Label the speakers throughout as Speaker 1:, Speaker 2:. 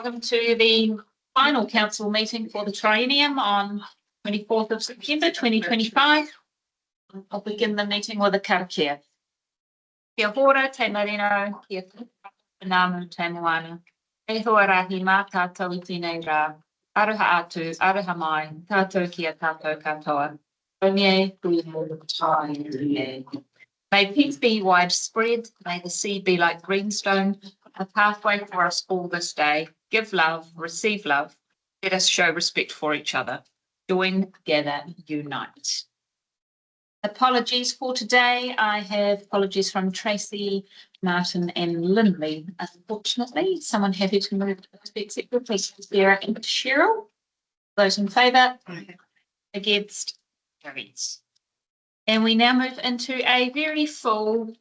Speaker 1: Welcome to the final council meeting for the triennium on 24th of September 2025. I'll begin the meeting with a karakia. Kia hora, te marino, kia whanamu te moana. E hoa rahi mā tātou I tēnei rā. Aroha atu, aroha mai, tātou kia tātou katoa. Onye kuiho tai. May peace be widespread. May the sea be like greenstone, a pathway for us all this day. Give love, receive love. Let us show respect for each other. Join, gather, unite. Apologies for today. I have apologies from Tracy, Martin and Lindley. Unfortunately, someone happy to move to the executive, please, Sarah and Cheryl. Those in favour? Against? Carries. And we now move into a very full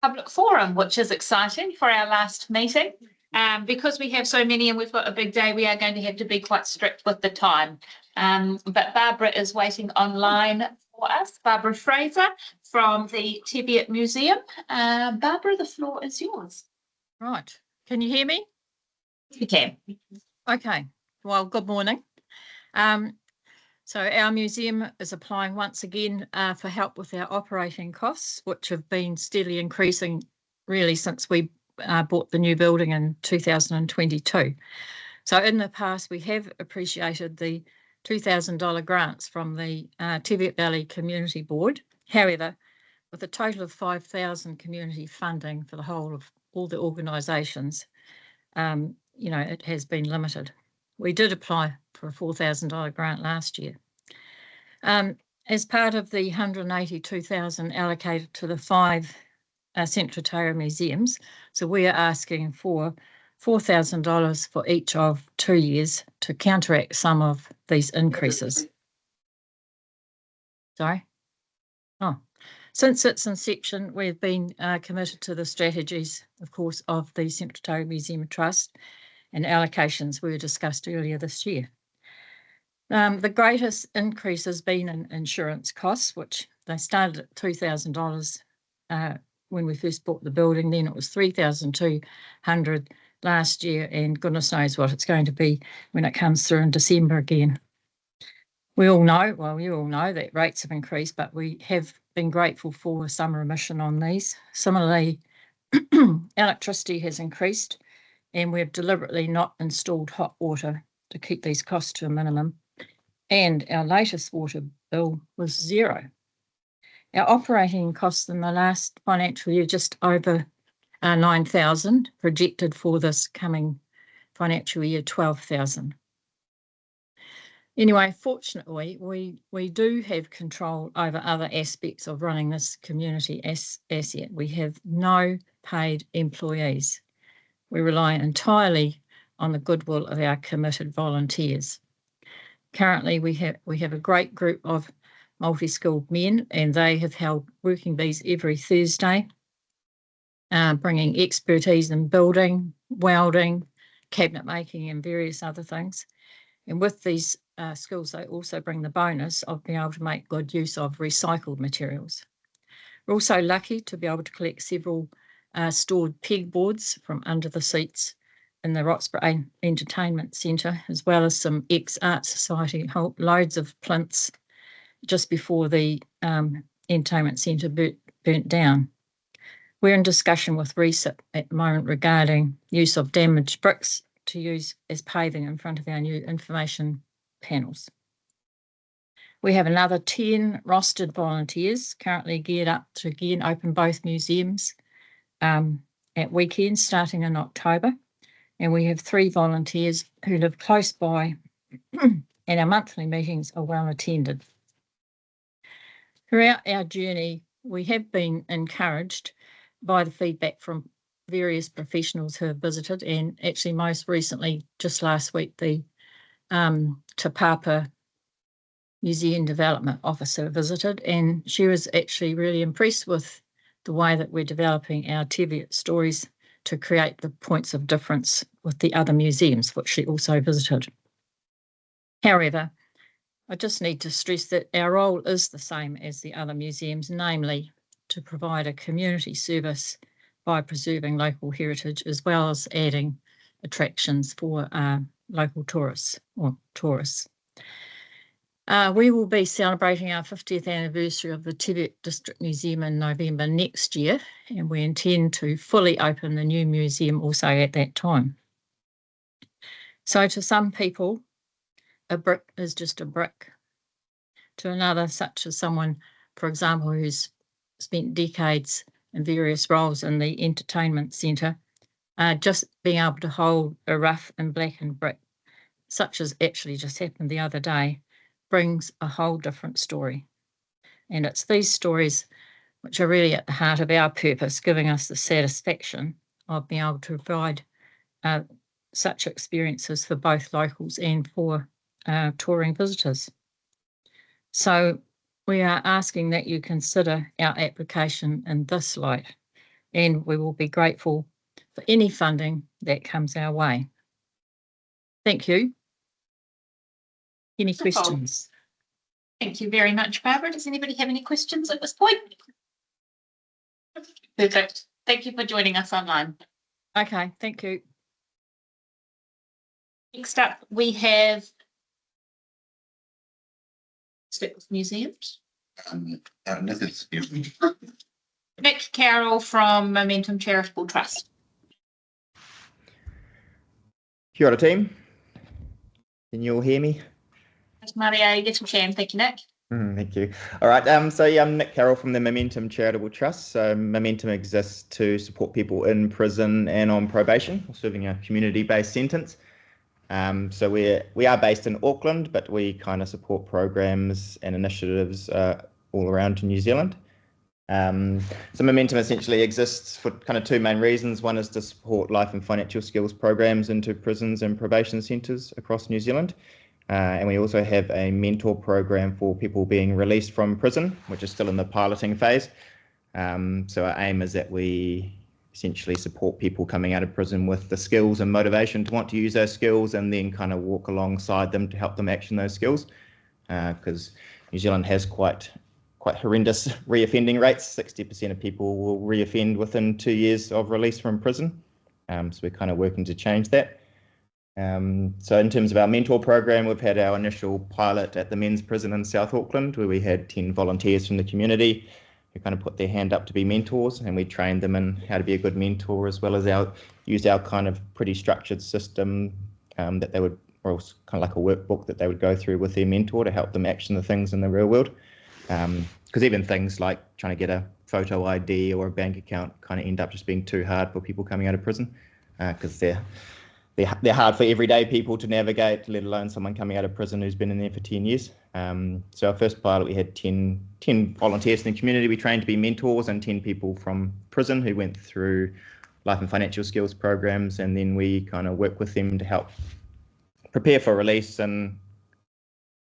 Speaker 1: public forum, which is exciting for our last meeting. Because we have so many and we've got a big day, we are going to have to be quite strict with the time. But Barbara is waiting online for us. Barbara Fraser from the Teviot Museum. Barbara, the floor is yours.
Speaker 2: Right. Can you hear me?
Speaker 1: You can.
Speaker 2: Okay. Well, good morning. So our museum is applying once again for help with our operating costs, which have been steadily increasing really since we bought the new building in 2022. So in the past, we have appreciated the $2,000 grants from the Teviot Valley Community Board. However, with a total of 5,000 community funding for the whole of all the organisations, it has been limited. We did apply for a $4,000 grant last year. As part of the $182,000 allocated to the 5 Central Otago museums, so we are asking for $4,000 for each of 2 years to counteract some of these increases. Since its inception, we've been committed to the strategies, of course, of the Central Otago Museum Trust, and allocations were discussed earlier this year. The greatest increase has been in insurance costs, which they started at $2,000 when we first bought the building. Then it was $3,200 last year, and goodness knows what it's going to be when it comes through in December again. We all know, well, you all know that rates have increased, but we have been grateful for some remission on these. Similarly, electricity has increased, and we've deliberately not installed hot water to keep these costs to a minimum. And our latest water bill was $0. Our operating costs in the last financial year just over $9,000, projected for this coming financial year $12,000. Anyway, fortunately, we do have control over other aspects of running this community asset. We have no paid employees. We rely entirely on the goodwill of our committed volunteers. Currently, we have a great group of multi-skilled men, and they have held working bees every Thursday, bringing expertise in building, welding, cabinet making, and various other things. And with these skills, they also bring the bonus of being able to make good use of recycled materials. We're also lucky to be able to collect several stored pegboards from under the seats in the Roxburgh Entertainment Centre, as well as some ex-Art Society, loads of plinths just before the Entertainment Centre burnt down. We're in discussion with RESIP at the moment regarding use of damaged bricks to use as paving in front of our new information panels. We have another 10 rostered volunteers currently geared up to again open both museums at weekends starting in October. And we have 3 volunteers who live close by, and our monthly meetings are well attended. Throughout our journey, we have been encouraged by the feedback from various professionals who have visited, and actually most recently, just last week, the Te Papa Museum Development Officer visited, and she was actually really impressed with the way that we're developing our Teviot stories to create the points of difference with the other museums, which she also visited. However, I just need to stress that our role is the same as the other museums, namely to provide a community service by preserving local heritage, as well as adding attractions for local tourists or tourists. We will be celebrating our 50th anniversary of the Tibet District Museum in November next year, and we intend to fully open the new museum also at that time. So to some people, a brick is just a brick. To another, such as someone, for example, who's spent decades in various roles in the entertainment centre, just being able to hold a rough and blackened brick, such as actually just happened the other day, brings a whole different story. And it's these stories which are really at the heart of our purpose, giving us the satisfaction of being able to provide such experiences for both locals and for touring visitors. So we are asking that you consider our application in this light, and we will be grateful for any funding that comes our way. Thank you. Any questions?
Speaker 1: Thank you very much, Barbara. Does anybody have any questions at this point? Perfect. Thank you for joining us online.
Speaker 2: Okay, thank you.
Speaker 1: Next up, we have museums. Nick Carroll from Momentum Charitable Trust.
Speaker 3: Kia ora, team. Can you all hear me?
Speaker 1: Yes, Maria. Yes, we can. Thank you, Nick.
Speaker 3: Thank you. All right. So yeah, I'm Nick Carroll from the Momentum Charitable Trust. So Momentum exists to support people in prison and on probation, or serving a community-based sentence. So we are based in Auckland, but we kind of support programs and initiatives all around New Zealand. So Momentum essentially exists for kind of two main reasons. One is to support life and financial skills programs into prisons and probation centres across New Zealand. And we also have a mentor program for people being released from prison, which is still in the piloting phase. So our aim is that we essentially support people coming out of prison with the skills and motivation to want to use those skills, and then kind of walk alongside them to help them action those skills. Because New Zealand has quite horrendous reoffending rates. 60% of people will reoffend within 2 years of release from prison. So we're kind of working to change that. So in terms of our mentor program, we've had our initial pilot at the men's prison in South Auckland, where we had 10 volunteers from the community who kind of put their hand up to be mentors, and we trained them in how to be a good mentor, as well as used our kind of pretty structured system that they would, or kind of like a workbook that they would go through with their mentor to help them action the things in the real world. Because even things like trying to get a photo ID or a bank account kind of end up just being too hard for people coming out of prison, because they're hard for everyday people to navigate, let alone someone coming out of prison who's been in there for 10 years. So our first pilot, we had 10 volunteers in the community we trained to be mentors, and 10 people from prison who went through life and financial skills programs, and then we kind of work with them to help prepare for release and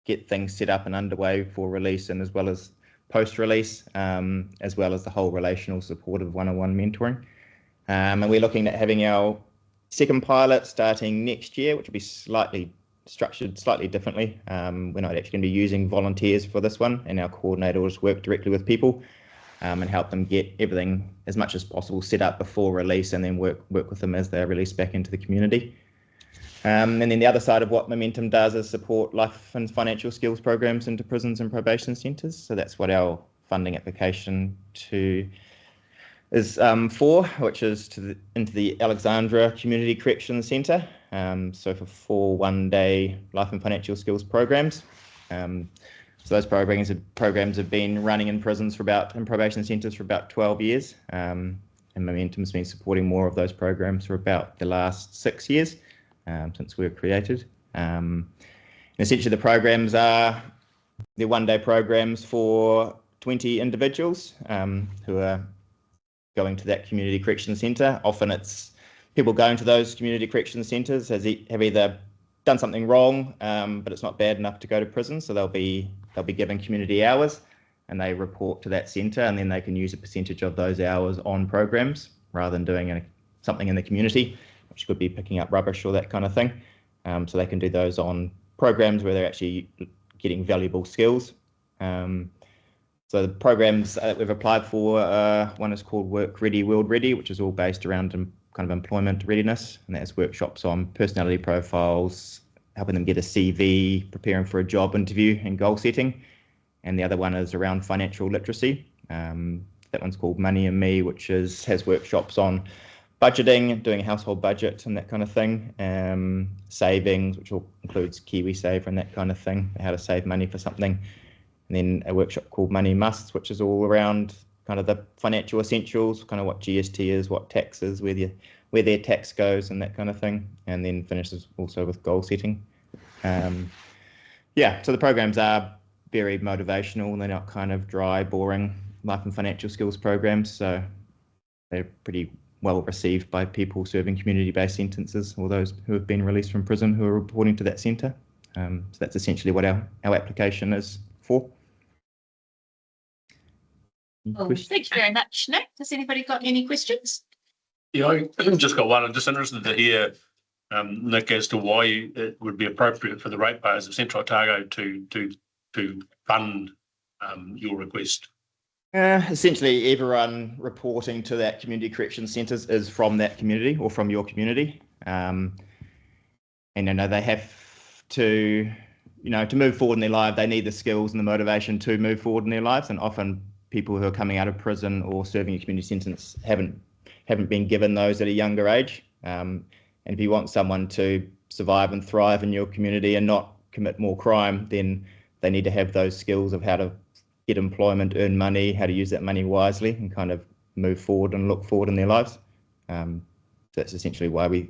Speaker 3: get things set up and underway for release, and as well as post-release, as well as the whole relational support of one-on-one mentoring. And we're looking at having our second pilot starting next year, which will be structured slightly differently. We're not actually going to be using volunteers for this one, and our coordinator will just work directly with people and help them get everything as much as possible set up before release, and then work with them as they're released back into the community. And then the other side of what Momentum does is support life and financial skills programs into prisons and probation centres. So that's what our funding application is for, which is into the Alexandra Community Corrections Centre. So for 4 one-day life and financial skills programs. So those programs have been running in prisons in probation centres for about 12 years. And Momentum's been supporting more of those programs for about the last 6 years. Since we were created. And essentially the programs are the one-day programs for 20 individuals who are going to that community correction centre. Often it's people going to those community correction centres have either done something wrong, but it's not bad enough to go to prison, so they'll be given community hours, and they report to that centre, and then they can use a percentage of those hours on programs rather than doing something in the community, which could be picking up rubbish or that kind of thing. So they can do those on programs where they're actually getting valuable skills. So the programs that we've applied for, one is called Work Ready, World Ready, which is all based around kind of employment readiness, and that's workshops on personality profiles, helping them get a CV, preparing for a job interview, and goal setting. And the other one is around financial literacy. That one's called Money and Me, which has workshops on budgeting, doing a household budget and that kind of thing. Savings, which all includes KiwiSaver and that kind of thing, how to save money for something. And then a workshop called Money Musts, which is all around kind of the financial essentials, kind of what GST is, what tax is, where their tax goes and that kind of thing. And then finishes also with goal setting. Yeah, so the programs are very motivational. They're not kind of dry, boring life and financial skills programs. So they're pretty well received by people serving community-based sentences, or those who have been released from prison who are reporting to that centre. So that's essentially what our application is for.
Speaker 1: Oh, thank you very much, Nick. Has anybody got any questions?
Speaker 4: Yeah, I just got one. I'm just interested to hear, Nick, as to why it would be appropriate for the ratepayers of Central Otago to fund your request.
Speaker 3: Essentially, everyone reporting to that community correction centres is from that community or from your community, and they have to, to move forward in their life. They need the skills and the motivation to move forward in their lives, and often people who are coming out of prison or serving a community sentence haven't been given those at a younger age. And if you want someone to survive and thrive in your community and not commit more crime, then they need to have those skills of how to get employment, earn money, how to use that money wisely, and kind of move forward and look forward in their lives. That's essentially why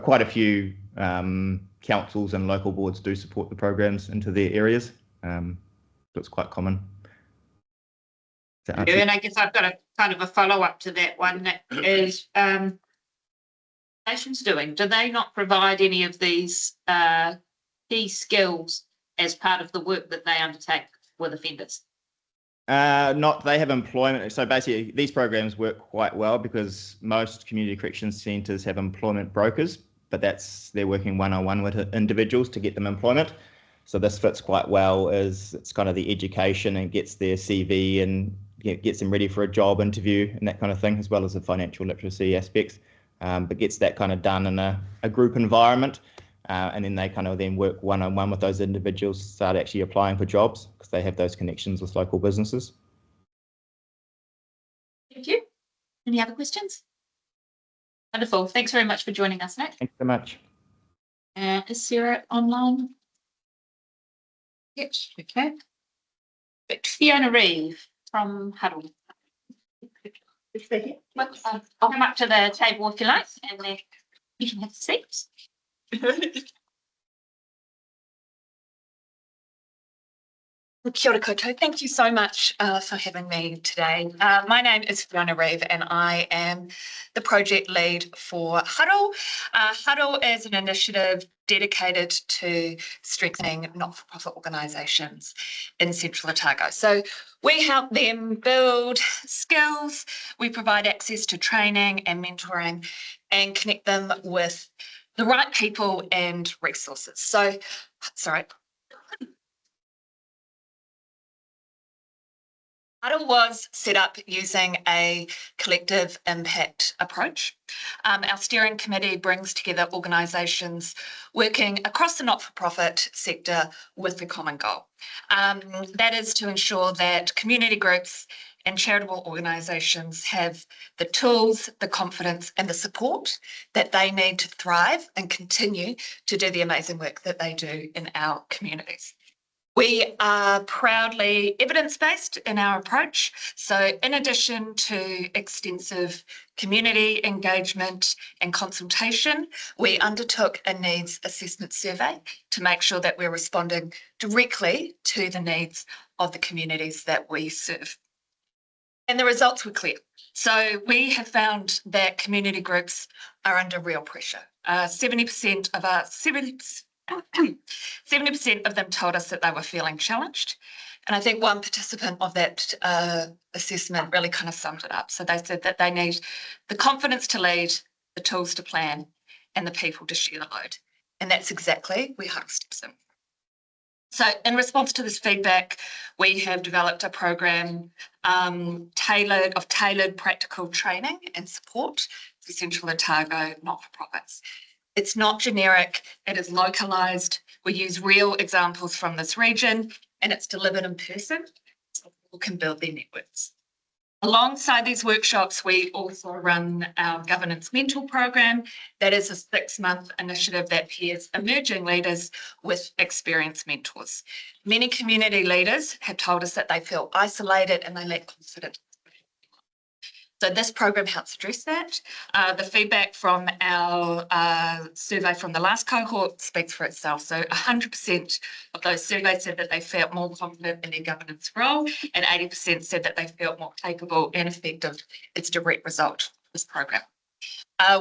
Speaker 3: quite a few councils and local boards do support the programs into their areas. So it's quite common.
Speaker 1: Yeah, and I guess I've got a kind of a follow-up to that one. That is, nations doing? Do they not provide any of these key skills as part of the work that they undertake with offenders?
Speaker 3: They have employment. So basically, these programs work quite well because most community corrections centres have employment brokers, but they're working one-on-one with individuals to get them employment. So this fits quite well as it's kind of the education and gets their CV and gets them ready for a job interview and that kind of thing, as well as the financial literacy aspects, but gets that kind of done in a group environment. And then they kind of then work one-on-one with those individuals, start actually applying for jobs because they have those connections with local businesses.
Speaker 1: Thank you. Any other questions? Wonderful. Thanks very much for joining us, Nick.
Speaker 3: Thanks so much.
Speaker 1: Is Sarah online? Yes. Okay. Fiona Reeve from Huddle. I'll come up to the table if you like, and then you can have a seat.
Speaker 5: Kia ora koutou. Thank you so much for having me today. My name is Fiona Reeve and I am the project lead for Huddle. Huddle is an initiative dedicated to strengthening not-for-profit organisations in Central Otago. So we help them build skills, we provide access to training and mentoring and connect them with the right people and resources. So, sorry. Huddle was set up using a collective impact approach. Our steering committee brings together organisations working across the not-for-profit sector with the common goal. That is to ensure that community groups and charitable organisations have the tools, the confidence and the support that they need to thrive and continue to do the amazing work that they do in our communities. We are proudly evidence-based in our approach. So in addition to extensive community engagement and consultation, we undertook a needs assessment survey to make sure that we're responding directly to the needs of the communities that we serve. And the results were clear. So we have found that community groups are under real pressure. 70% of them told us that they were feeling challenged. And I think one participant of that assessment really kind of summed it up. So they said that they need the confidence to lead, the tools to plan, and the people to share the load. And that's exactly where Huddle steps in. So in response to this feedback, we have developed a program tailored practical training and support for Central Otago not-for-profits. It's not generic, it is localised. We use real examples from this region and it's delivered in person so people can build their networks. Alongside these workshops, we also run our governance mentor program. That is a 6-month initiative that pairs emerging leaders with experienced mentors. Many community leaders have told us that they feel isolated and they lack confidence. So this program helps address that. The feedback from our survey from the last cohort speaks for itself. So 100% of those surveys said that they felt more confident in their governance role and 80% said that they felt more capable and effective. It's a direct result of this program.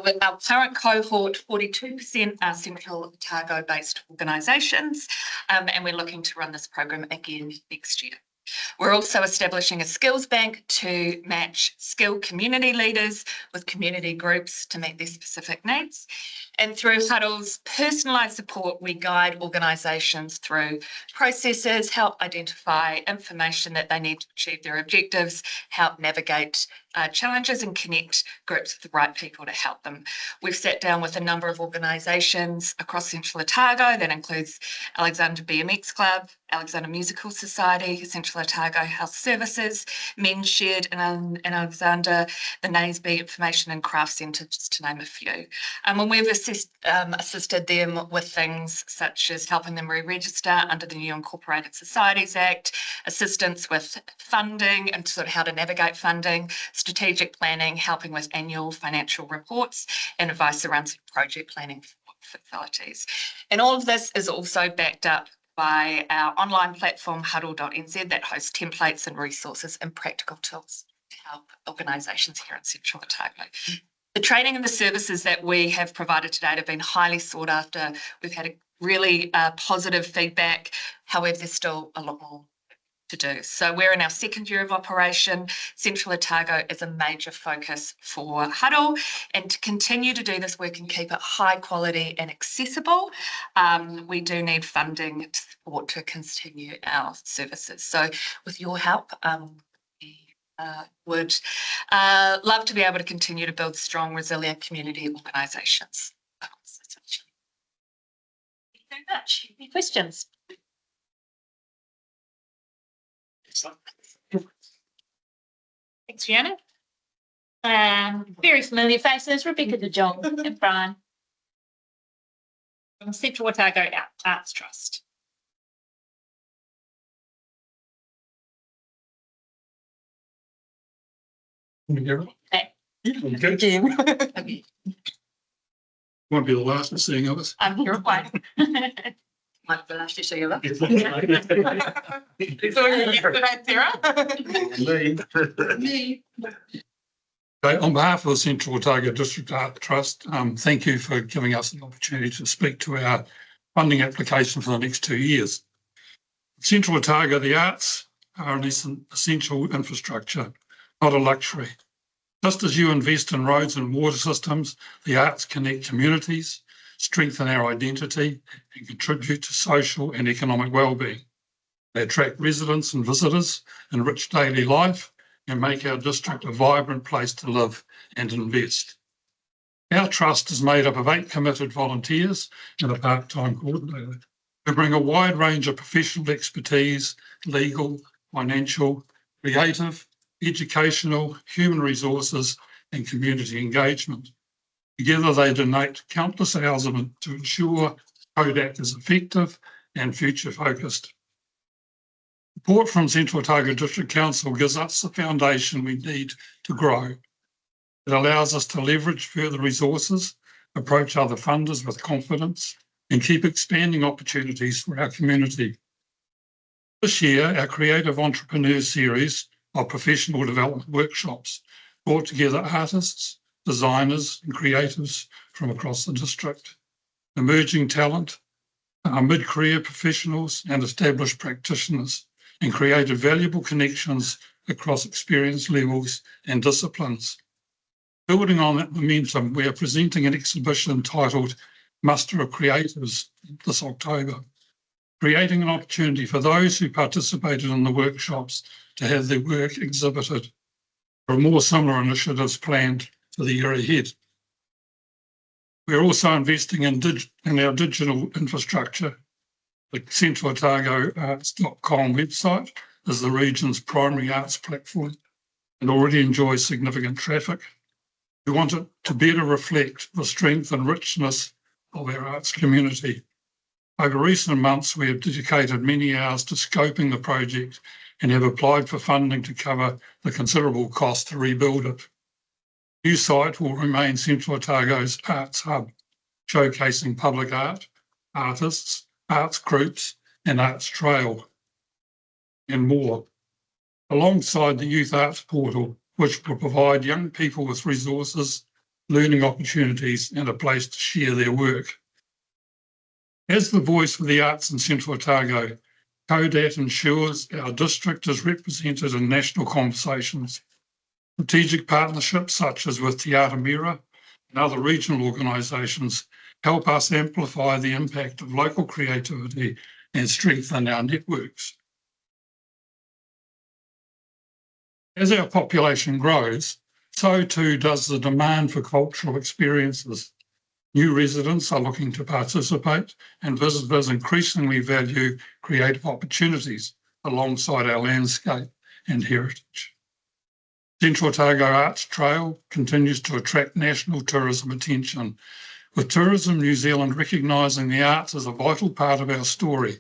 Speaker 5: With our current cohort, 42% are Central Otago-based organisations, and we're looking to run this program again next year. We're also establishing a skills bank to match skilled community leaders with community groups to meet their specific needs. And through Huddle's personalised support, we guide organisations through processes, help identify information that they need to achieve their objectives, help navigate challenges and connect groups with the right people to help them. We've sat down with a number of organisations across Central Otago. That includes Alexander BMX Club, Alexander Musical Society, Central Otago Health Services, Men's Shed in Alexander, the Naseby Information and Craft Centre, just to name a few. And we've assisted them with things such as helping them re-register under the new Incorporated Societies Act, assistance with funding and sort of how to navigate funding, strategic planning, helping with annual financial reports, and advice around project planning for facilities. And all of this is also backed up by our online platform, huddle.nz, that hosts templates and resources and practical tools to help organisations here in Central Otago. The training and the services that we have provided to date have been highly sought after. We've had a really positive feedback. However, there's still a lot more to do. So we're in our 2nd year of operation. Central Otago is a major focus for Huddle, and to continue to do this work and keep it high quality and accessible, we do need funding to support to continue our services. So with your help, we would love to be able to continue to build strong, resilient community organisations.
Speaker 1: Thank you very much. Any questions? Thanks, Fiona. Very familiar faces, Rebecca de Jong and Brian from Central Otago Arts Trust. Hey.
Speaker 6: Okay. Won't be the last of seeing of us.
Speaker 1: I'm here at one.
Speaker 5: Might be the last you see of us.
Speaker 6: Okay, on behalf of the Central Otago District Art Trust, thank you for giving us an opportunity to speak to our funding application for the next 2 years. Central Otago, the arts are an essential infrastructure, not a luxury. Just as you invest in roads and water systems, the arts connect communities, strengthen our identity, and contribute to social and economic well-being. They attract residents and visitors, enrich daily life, and make our district a vibrant place to live and invest. Our trust is made up of 8 committed volunteers and a part-time coordinator who bring a wide range of professional expertise, legal, financial, creative, educational, human resources, and community engagement. Together, they donate countless hours to ensure CODAC is effective and future-focused. Support from Central Otago District Council gives us the foundation we need to grow. It allows us to leverage further resources, approach other funders with confidence, and keep expanding opportunities for our community. This year, our Creative Entrepreneur Series of professional development workshops brought together artists, designers and creatives from across the district, emerging talent, mid-career professionals and established practitioners, and created valuable connections across experience levels and disciplines. Building on that momentum, we are presenting an exhibition titled Muster of Creatives this October. creating an opportunity for those who participated in the workshops to have their work exhibited. There are more similar initiatives planned for the year ahead. We're also investing in our digital infrastructure. The Central Otago Arts.com website is the region's primary arts platform and already enjoys significant traffic. We want it to better reflect the strength and richness of our arts community. Over recent months, we have dedicated many hours to scoping the project and have applied for funding to cover the considerable cost to rebuild it. The new site will remain Central Otago's arts hub, showcasing public art, artists, arts groups, and arts trail, and more, alongside the Youth Arts Portal, which will provide young people with resources, learning opportunities, and a place to share their work. As the voice for the arts in Central Otago, CODAT ensures our district is represented in national conversations. Strategic partnerships such as with Te Atamira and other regional organisations help us amplify the impact of local creativity and strengthen our networks. As our population grows, so too does the demand for cultural experiences. New residents are looking to participate, and visitors increasingly value creative opportunities alongside our landscape and heritage. Central Otago Arts Trail continues to attract national tourism attention, with Tourism New Zealand recognising the arts as a vital part of our story.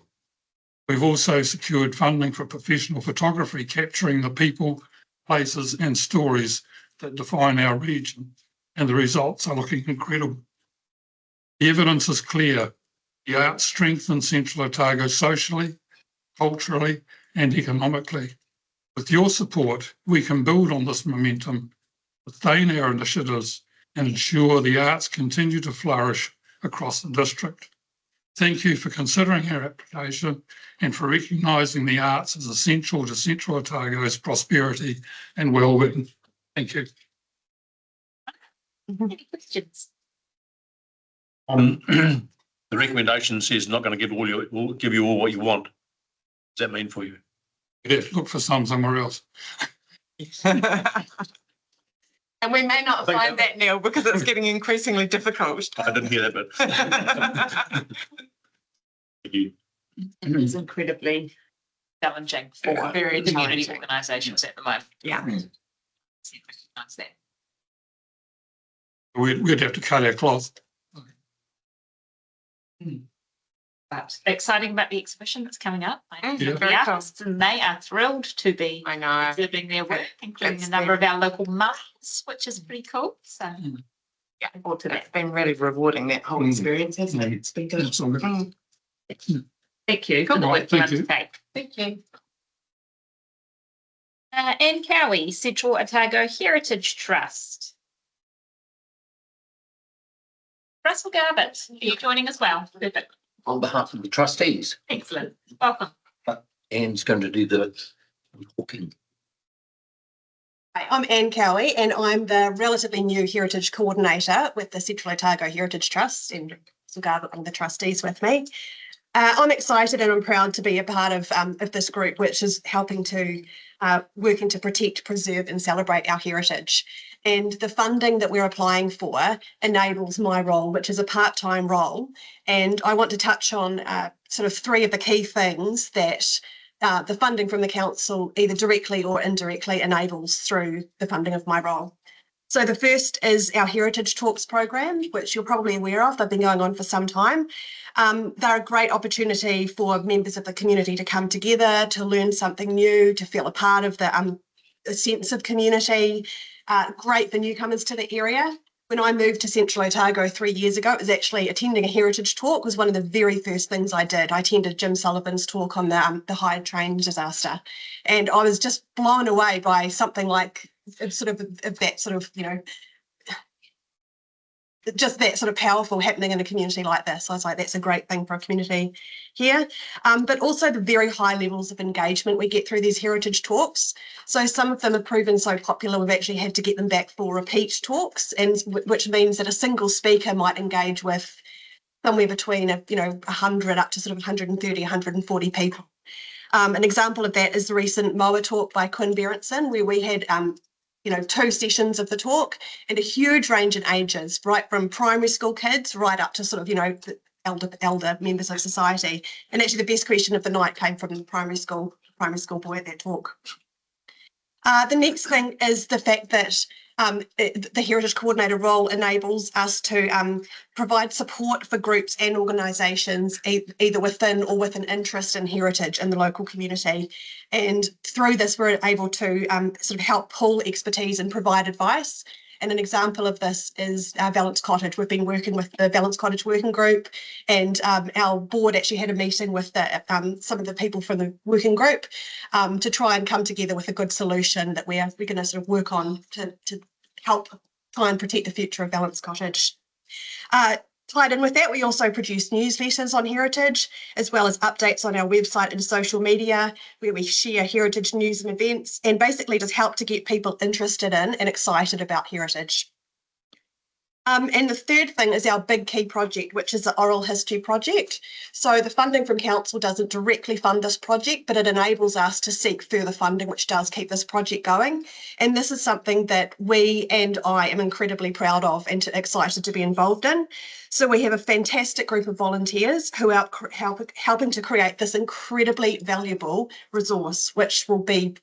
Speaker 6: We've also secured funding for professional photography, capturing the people, places and stories that define our region, and the results are looking incredible. The evidence is clear. The arts strengthen Central Otago socially, culturally and economically. With your support, we can build on this momentum, sustain our initiatives and ensure the arts continue to flourish across the district. Thank you for considering our application and for recognising the arts as essential to Central Otago's prosperity and well-being. Thank you.
Speaker 1: Any questions?
Speaker 4: The recommendation says not going to give you all what you want. What does that mean for you?
Speaker 6: Yes, look for some somewhere else.
Speaker 7: And we may not
Speaker 4: think
Speaker 7: find
Speaker 4: that-
Speaker 7: that, Neil, because it's getting increasingly difficult.
Speaker 4: I didn't hear that bit. Thank you.
Speaker 1: It is incredibly challenging for
Speaker 7: Very
Speaker 1: community
Speaker 7: challenging.
Speaker 1: organisations at the moment.
Speaker 7: Yeah.
Speaker 1: Recognise that.
Speaker 6: We'd have to cut our cloth.
Speaker 1: But exciting about the exhibition that's coming up. I know
Speaker 7: Yeah.
Speaker 1: the
Speaker 7: Very cool.
Speaker 1: artists, and they are thrilled to be
Speaker 7: I know.
Speaker 1: exhibiting their work, including
Speaker 7: It's
Speaker 1: a number of our local mums, which is pretty cool. So
Speaker 7: Yeah.
Speaker 1: looking forward to that.
Speaker 7: It's been really rewarding, that whole
Speaker 6: Mm.
Speaker 7: experience, hasn't it? It's been good.
Speaker 6: That's all good.
Speaker 1: Thank you for the
Speaker 6: Right,
Speaker 1: work you
Speaker 6: thank you.
Speaker 1: undertake.
Speaker 7: Thank you.
Speaker 1: Anne Cowie, Central Otago Heritage Trust. Russell Garbutt, are you joining as well? Perfect.
Speaker 8: On behalf of the trustees,
Speaker 1: Excellent. Welcome.
Speaker 8: Anne's going to do the talking.
Speaker 9: Hi, I'm Anne Cowie and I'm the relatively new Heritage Coordinator with the Central Otago Heritage Trust, and Garbutt, one of the trustees with me. I'm excited and I'm proud to be a part of this group, which is helping to working to protect, preserve and celebrate our heritage. And the funding that we're applying for enables my role, which is a part-time role. And I want to touch on sort of three of the key things that the funding from the council either directly or indirectly enables through the funding of my role. So the first is our Heritage Talks program, which you're probably aware of. They've been going on for some time. They're a great opportunity for members of the community to come together, to learn something new, to feel a part of the a sense of community. Great for newcomers to the area. When I moved to Central Otago 3 years ago, it was actually attending a heritage talk was one of the very first things I did. I attended Jim Sullivan's talk on the Hyde train disaster. And I was just blown away by something like sort of that sort of, you know, just that sort of powerful happening in a community like this. So I was like, that's a great thing for a community here. But also the very high levels of engagement we get through these heritage talks. So some of them have proven so popular, we've actually had to get them back for repeat talks, and which means that a single speaker might engage with somewhere between, 100 up to sort of 130, 140 people. An example of that is the recent Moa talk by Quinn Berenson, where we had 2 sessions of the talk and a huge range in ages, right from primary school kids right up to sort of, the elder members of society. And actually the best question of the night came from the primary school boy at that talk. The next thing is the fact that the Heritage Coordinator role enables us to provide support for groups and organisations either within or with an interest in heritage in the local community. And through this, we're able to sort of help pull expertise and provide advice. And an example of this is Valence Cottage. We've been working with the Valence Cottage Working Group, and our board actually had a meeting with some of the people from the working group to try and come together with a good solution that we're going to sort of work on to help try and protect the future of Valence Cottage. Tied in with that, we also produce newsletters on heritage, as well as updates on our website and social media, where we share heritage news and events, and basically just help to get people interested in and excited about heritage. And the third thing is our big key project, which is the Oral History Project. So the funding from Council doesn't directly fund this project, but it enables us to seek further funding, which does keep this project going. And this is something that we and I am incredibly proud of and excited to be involved in. So we have a fantastic group of volunteers who are helping to create this incredibly valuable resource, which will be,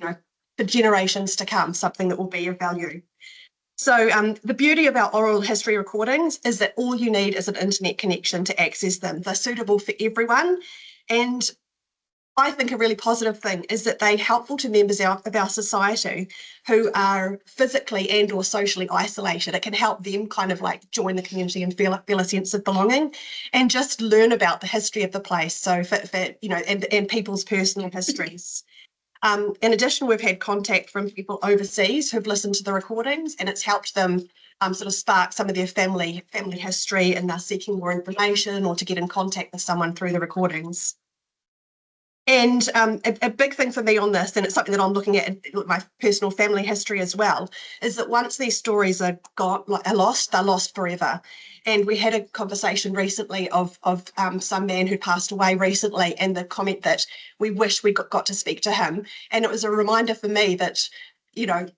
Speaker 9: for generations to come, something that will be of value. So the beauty of our oral history recordings is that all you need is an internet connection to access them. They're suitable for everyone. And I think a really positive thing is that they're helpful to members of our society who are physically and or socially isolated. It can help them kind of like join the community and feel a sense of belonging and just learn about the history of the place. So and people's personal histories. In addition, we've had contact from people overseas who've listened to the recordings, and it's helped them sort of spark some of their family history, and they're seeking more information or to get in contact with someone through the recordings. And a big thing for me on this, and it's something that I'm looking at in my personal family history as well, is that once these stories are lost, they're lost forever. And we had a conversation recently of some man who passed away recently, and the comment that we wish we got to speak to him. And it was a reminder for me that, I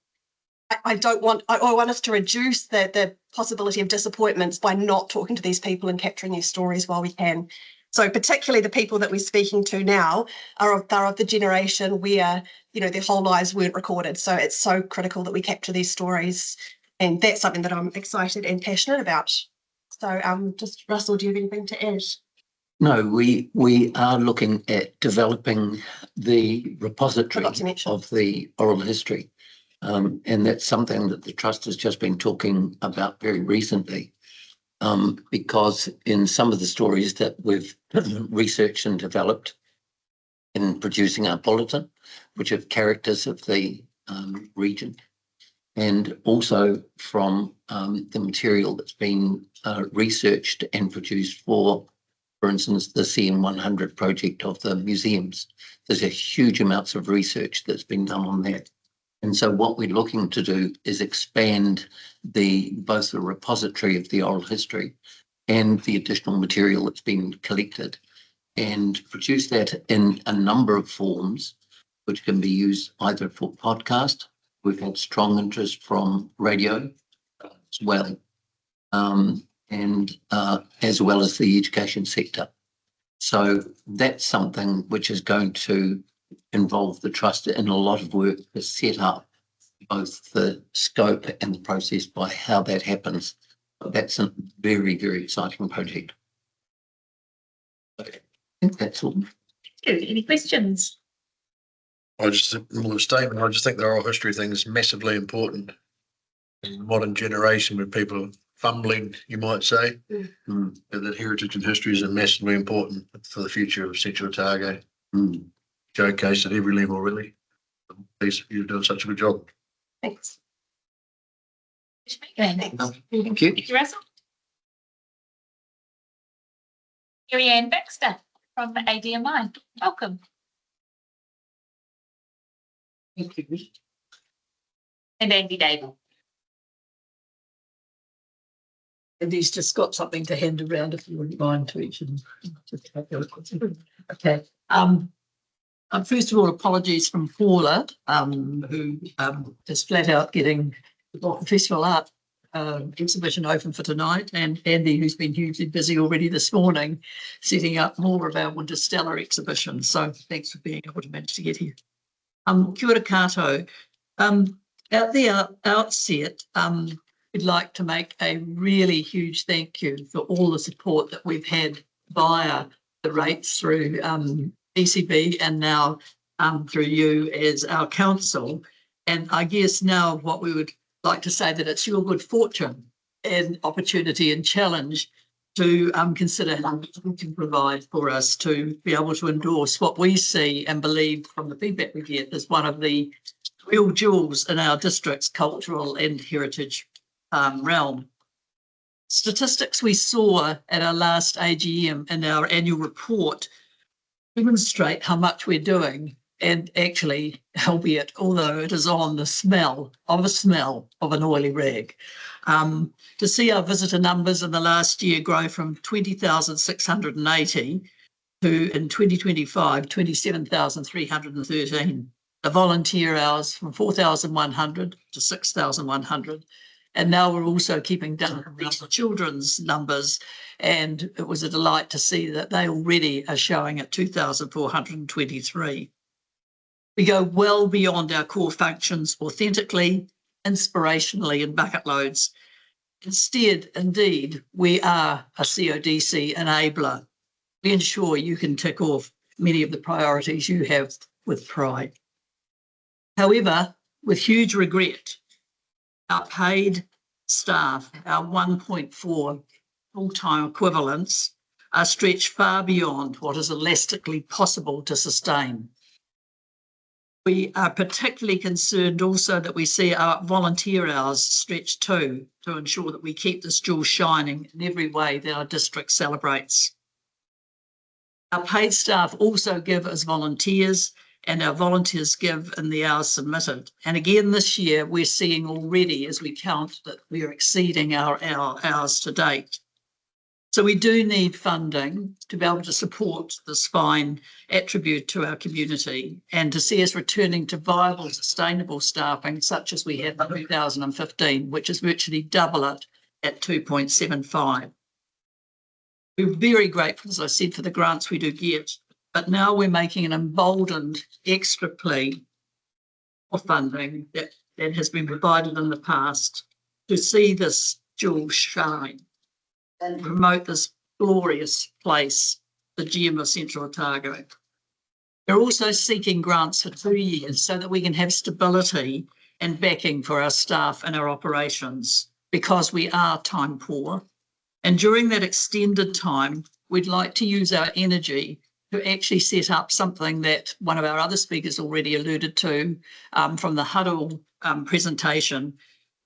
Speaker 9: want us to reduce the possibility of disappointments by not talking to these people and capturing their stories while we can. So particularly the people that we're speaking to now are of the generation where, their whole lives weren't recorded. So it's so critical that we capture these stories. And that's something that I'm excited and passionate about. So just Russell, do you have anything to add?
Speaker 8: No, we are looking at developing the repository of the oral history. And that's something that the Trust has just been talking about very recently. Because in some of the stories that we've researched and developed in producing our bulletin, which have characters of the region, and also from the material that's been researched and produced for instance, the CN100 project of the museums. There's a huge amounts of research that's been done on that. And so what we're looking to do is expand both the repository of the oral history and the additional material that's been collected and produce that in a number of forms, which can be used either for podcast. We've had strong interest from radio as well, and as well as the education sector. So that's something which is going to involve the Trust in a lot of work to set up both the scope and the process by how that happens. That's a very, very exciting project. I think that's all.
Speaker 1: Any questions?
Speaker 10: I just think the oral history thing is massively important in the modern generation with people fumbling, you might say. And that heritage and history is massively important for the future of Central Otago. Showcase at every level, really. Please, you're doing such a good job.
Speaker 9: Thanks.
Speaker 8: Thank you.
Speaker 1: Thank you, Russell. Mary Ann Baxter from the ADMI. Welcome.
Speaker 7: Thank you.
Speaker 1: And Andy Dable.
Speaker 11: And he's just got something to hand around if you wouldn't mind to each of them. Okay. First of all, apologies from Paula, who is flat out getting the Festival Art exhibition open for tonight, and Andy, who's been hugely busy already this morning, setting up more of our Winter Stellar exhibition. So thanks for being able to manage to get here. Kia ora koutou. At the outset, we'd like to make a really huge thank you for all the support that we've had via the rates through ECB and now through you as our council. And I guess now what we would like to say that it's your good fortune and opportunity and challenge to consider how you can provide for us to be able to endorse what we see and believe from the feedback we get as one of the real jewels in our district's cultural and heritage realm. Statistics we saw at our last AGM and our annual report demonstrate how much we're doing, and actually, albeit, although it is on the smell of an oily rag. To see our visitor numbers in the last year grow from 20,680 to, in 2025, 27,313. The volunteer hours from 4,100 to 6,100. And now we're also keeping down the children's numbers, and it was a delight to see that they already are showing at 2,423. We go well beyond our core functions authentically, inspirationally, and bucket loads. Indeed, we are a CODC enabler. We ensure you can tick off many of the priorities you have with pride. However, with huge regret, our paid staff, our 1.4 full-time equivalents, are stretched far beyond what is elastically possible to sustain. We are particularly concerned also that we see our volunteer hours stretched too, to ensure that we keep this jewel shining in every way that our district celebrates. Our paid staff also give as volunteers, and our volunteers give in the hours submitted. And again, this year, we're seeing already, as we count, that we are exceeding our hours to date. So we do need funding to be able to support this fine attribute to our community and to see us returning to viable, sustainable staffing, such as we had in 2015, which is virtually double it at 2.75. We're very grateful, as I said, for the grants we do get, but now we're making an emboldened extra plea for funding that has been provided in the past to see this jewel shine and promote this glorious place, the Gem of Central Otago. We're also seeking grants for 2 years so that we can have stability and backing for our staff and our operations, because we are time poor. And during that extended time, we'd like to use our energy to actually set up something that one of our other speakers already alluded to from the huddle presentation.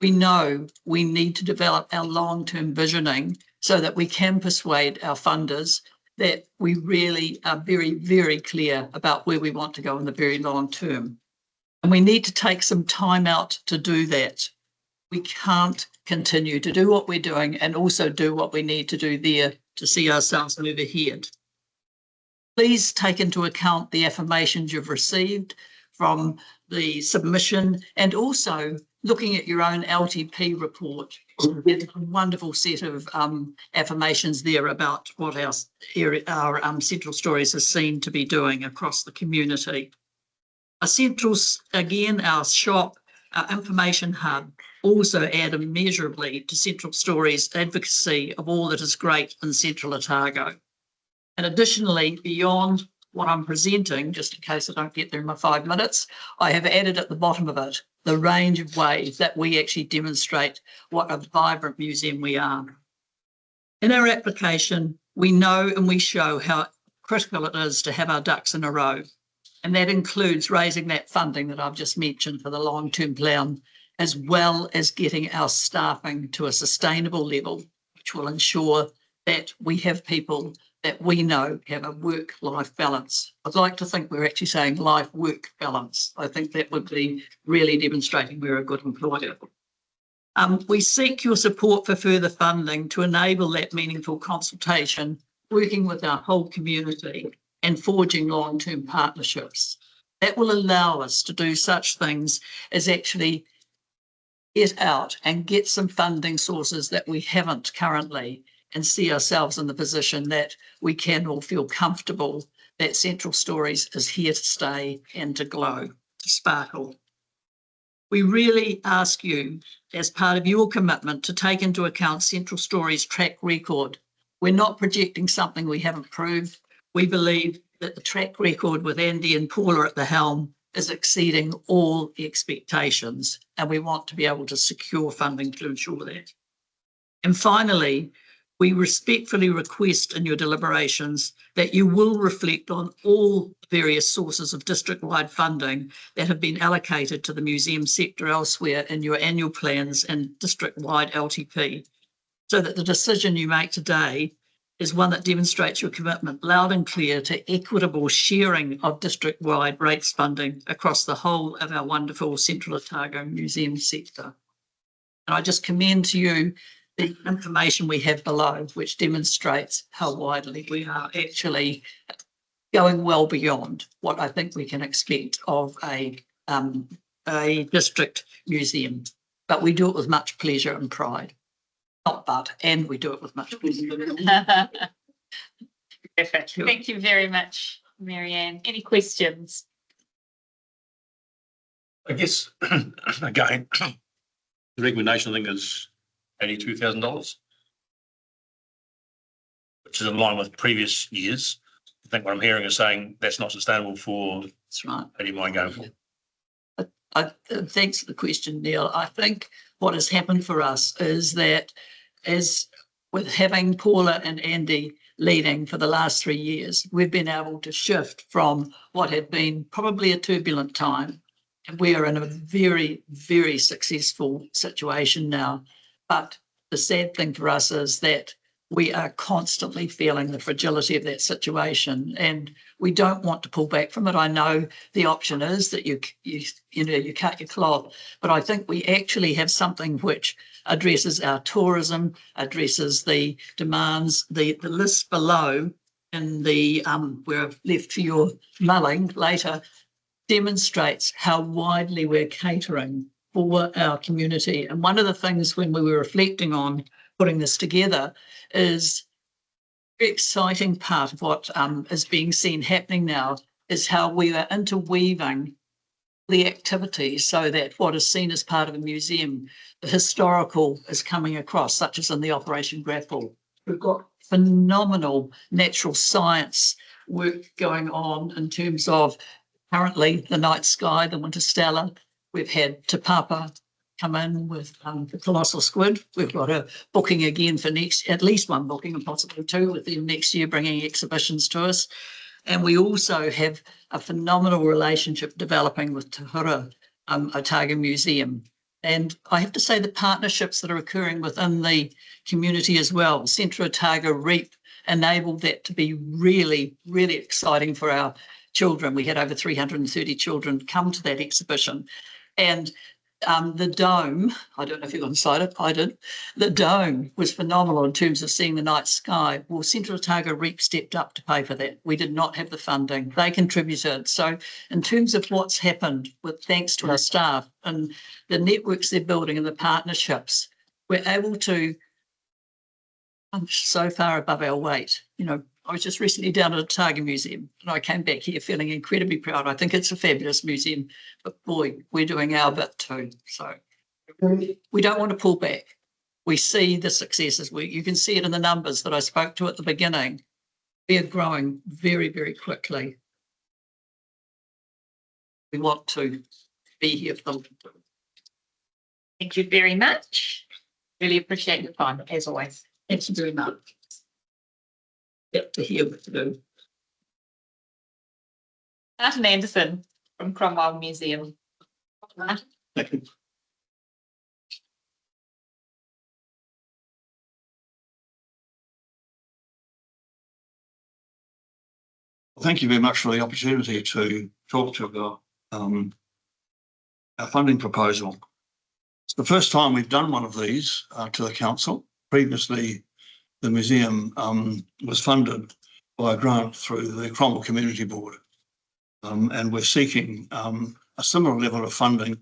Speaker 11: We know we need to develop our long-term visioning so that we can persuade our funders that we really are very, very clear about where we want to go in the very long term. And we need to take some time out to do that. We can't continue to do what we're doing and also do what we need to do there to see ourselves move ahead. Please take into account the affirmations you've received from the submission, and also looking at your own LTP report. There's a wonderful set of affirmations there about what our Central Stories is seen to be doing across the community. Again, our shop, our information hub, also add immeasurably to Central Stories' advocacy of all that is great in Central Otago. And additionally, beyond what I'm presenting, just in case I don't get there in my 5 minutes, I have added at the bottom of it the range of ways that we actually demonstrate what a vibrant museum we are. In our application, we know and we show how critical it is to have our ducks in a row. And that includes raising that funding that I've just mentioned for the long-term plan, as well as getting our staffing to a sustainable level, which will ensure that we have people that we know have a work-life balance. I'd like to think we're actually saying life-work balance. I think that would be really demonstrating we're a good employer. We seek your support for further funding to enable that meaningful consultation, working with our whole community and forging long-term partnerships. That will allow us to do such things as actually get out and get some funding sources that we haven't currently, and see ourselves in the position that we can all feel comfortable that Central Stories is here to stay and to glow, to sparkle. We really ask you, as part of your commitment, to take into account Central Stories' track record. We're not projecting something we haven't proved. We believe that the track record with Andy and Paula at the helm is exceeding all expectations, and we want to be able to secure funding to ensure that. And finally, we respectfully request in your deliberations that you will reflect on all various sources of district-wide funding that have been allocated to the museum sector elsewhere in your annual plans and district-wide LTP, so that the decision you make today is one that demonstrates your commitment loud and clear to equitable sharing of district-wide rates funding across the whole of our wonderful Central Otago museum sector. And I just commend to you the information we have below, which demonstrates how widely we are actually going well beyond what I think we can expect of a district museum. But we do it with much pleasure and pride. Not but, and we do it with much pleasure.
Speaker 1: Perfect. Thank you very much, Marianne. Any questions?
Speaker 4: I guess, again, the recommendation, I think, is $82,000, which is in line with previous years. I think what I'm hearing is saying that's not sustainable for.
Speaker 11: That's right.
Speaker 4: How do you mind going for?
Speaker 11: Thanks for the question, Neil. I think what has happened for us is that, as with having Paula and Andy leading for the last 3 years, we've been able to shift from what had been probably a turbulent time, and we are in a very, very successful situation now. But the sad thing for us is that we are constantly feeling the fragility of that situation, and we don't want to pull back from it. I know the option is that you cut your cloth, but I think we actually have something which addresses our tourism, addresses the demands, the list below, and the where I've left for your mulling later, demonstrates how widely we're catering for our community. And one of the things when we were reflecting on putting this together is a very exciting part of what is being seen happening now is how we are interweaving the activities so that what is seen as part of a museum, the historical is coming across, such as in the Operation Grapple. We've got phenomenal natural science work going on in terms of currently the night sky, the winter stellar. We've had Te Papa come in with the colossal squid. We've got a booking again for at least one booking and possibly two with them next year bringing exhibitions to us. And we also have a phenomenal relationship developing with Te Hura Otago Museum. And I have to say the partnerships that are occurring within the community as well, Central Otago REAP enabled that to be really, really exciting for our children. We had over 330 children come to that exhibition. And the dome, I don't know if you got inside it, I did. The dome was phenomenal in terms of seeing the night sky. Well, Central Otago REAP stepped up to pay for that. We did not have the funding. They contributed. So in terms of what's happened with thanks to our staff and the networks they're building and the partnerships, we're able to punch so far above our weight. You know, I was just recently down at Otago Museum and I came back here feeling incredibly proud. I think it's a fabulous museum, but boy, we're doing our bit too. So we don't want to pull back. We see the successes. You can see it in the numbers that I spoke to at the beginning. We are growing very, very quickly. We want to be here for them.
Speaker 1: Thank you very much. Really appreciate your time, as always.
Speaker 11: Thank you very much. Get to hear what to do.
Speaker 1: Martin Anderson from Cromwell Museum.
Speaker 10: Thank you. Thank you very much for the opportunity to talk to our funding proposal.
Speaker 6: It's the first time we've done one of these to the council. Previously, the museum was funded by a grant through the Cromwell Community Board. And we're seeking a similar level of funding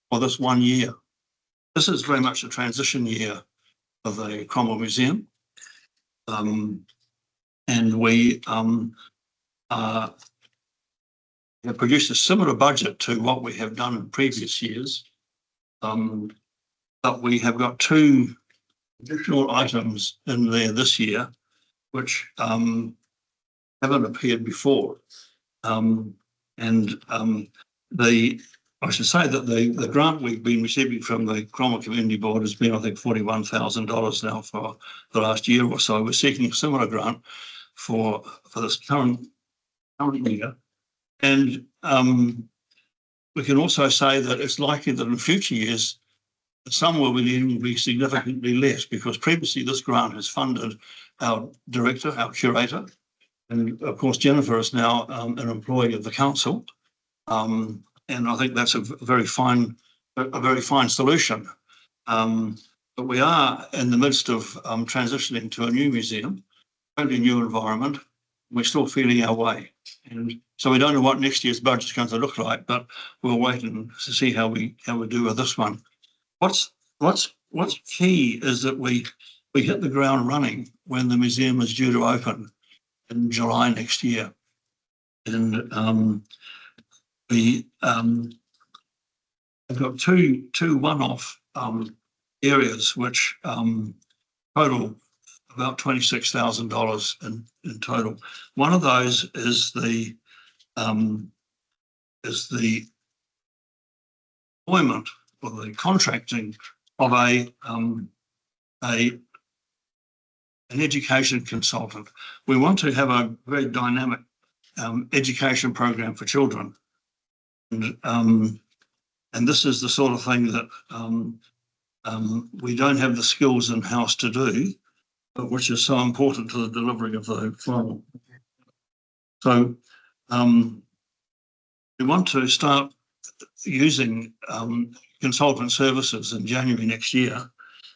Speaker 6: for this 1 year. This is very much a transition year of the Cromwell Museum. And we have produced a similar budget to what we have done in previous years. But we have got 2 additional items in there this year, which haven't appeared before. I should say that the grant we've been receiving from the Cromwell Community Board has been, I think, $41,000 now for the last year or so. We're seeking a similar grant for this current year. And we can also say that it's likely that in future years, the sum will be significantly less, because previously this grant has funded our director, our curator, and of course Jennifer is now an employee of the council, and I think that's a very fine solution. But we are in the midst of transitioning to a new museum, totally new environment. We're still feeling our way, and so we don't know what next year's budget is going to look like. But we'll wait and see how we do with this one. What's key is that we hit the ground running when the museum is due to open in July next year, and we have got two one-off areas which total about $26,000 in total. One of those is the employment or the contracting of an education consultant. We want to have a very dynamic education program for children, and this is the sort of thing that we don't have the skills in house to do, but which is so important to the delivery of the final. So we want to start using consultant services in January next year,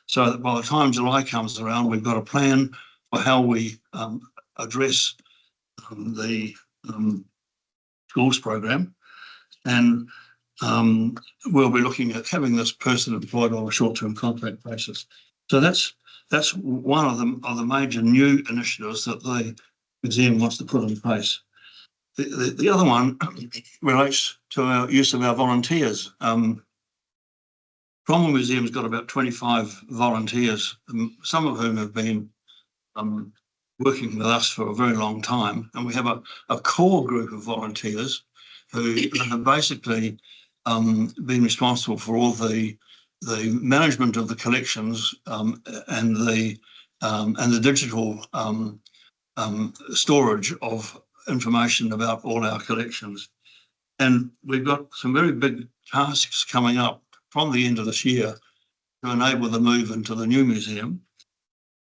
Speaker 6: so that by the time July comes around, we've got a plan for how we address the schools program, and we'll be looking at having this person employed on a short-term contract basis. So that's one of the major new initiatives that the museum wants to put in place. The other one relates to our use of our volunteers. Cromwell Museum's got about 25 volunteers, some of whom have been working with us for a very long time. And we have a core group of volunteers who have basically been responsible for all the management of the collections and the digital storage of information about all our collections. And we've got some very big tasks coming up from the end of this year to enable the move into the new museum.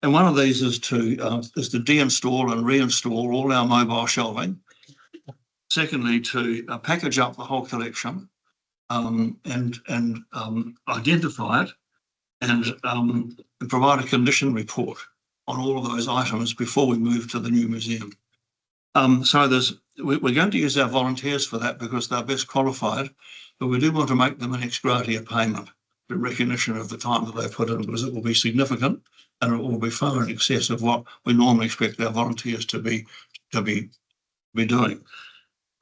Speaker 6: And one of these is to deinstall and reinstall all our mobile shelving. Secondly, to package up the whole collection and identify it and provide a condition report on all of those items before we move to the new museum. So we're going to use our volunteers for that because they're best qualified, but we do want to make them an ex gratia payment in recognition of the time that they put in, because it will be significant and it will be far in excess of what we normally expect our volunteers to be doing.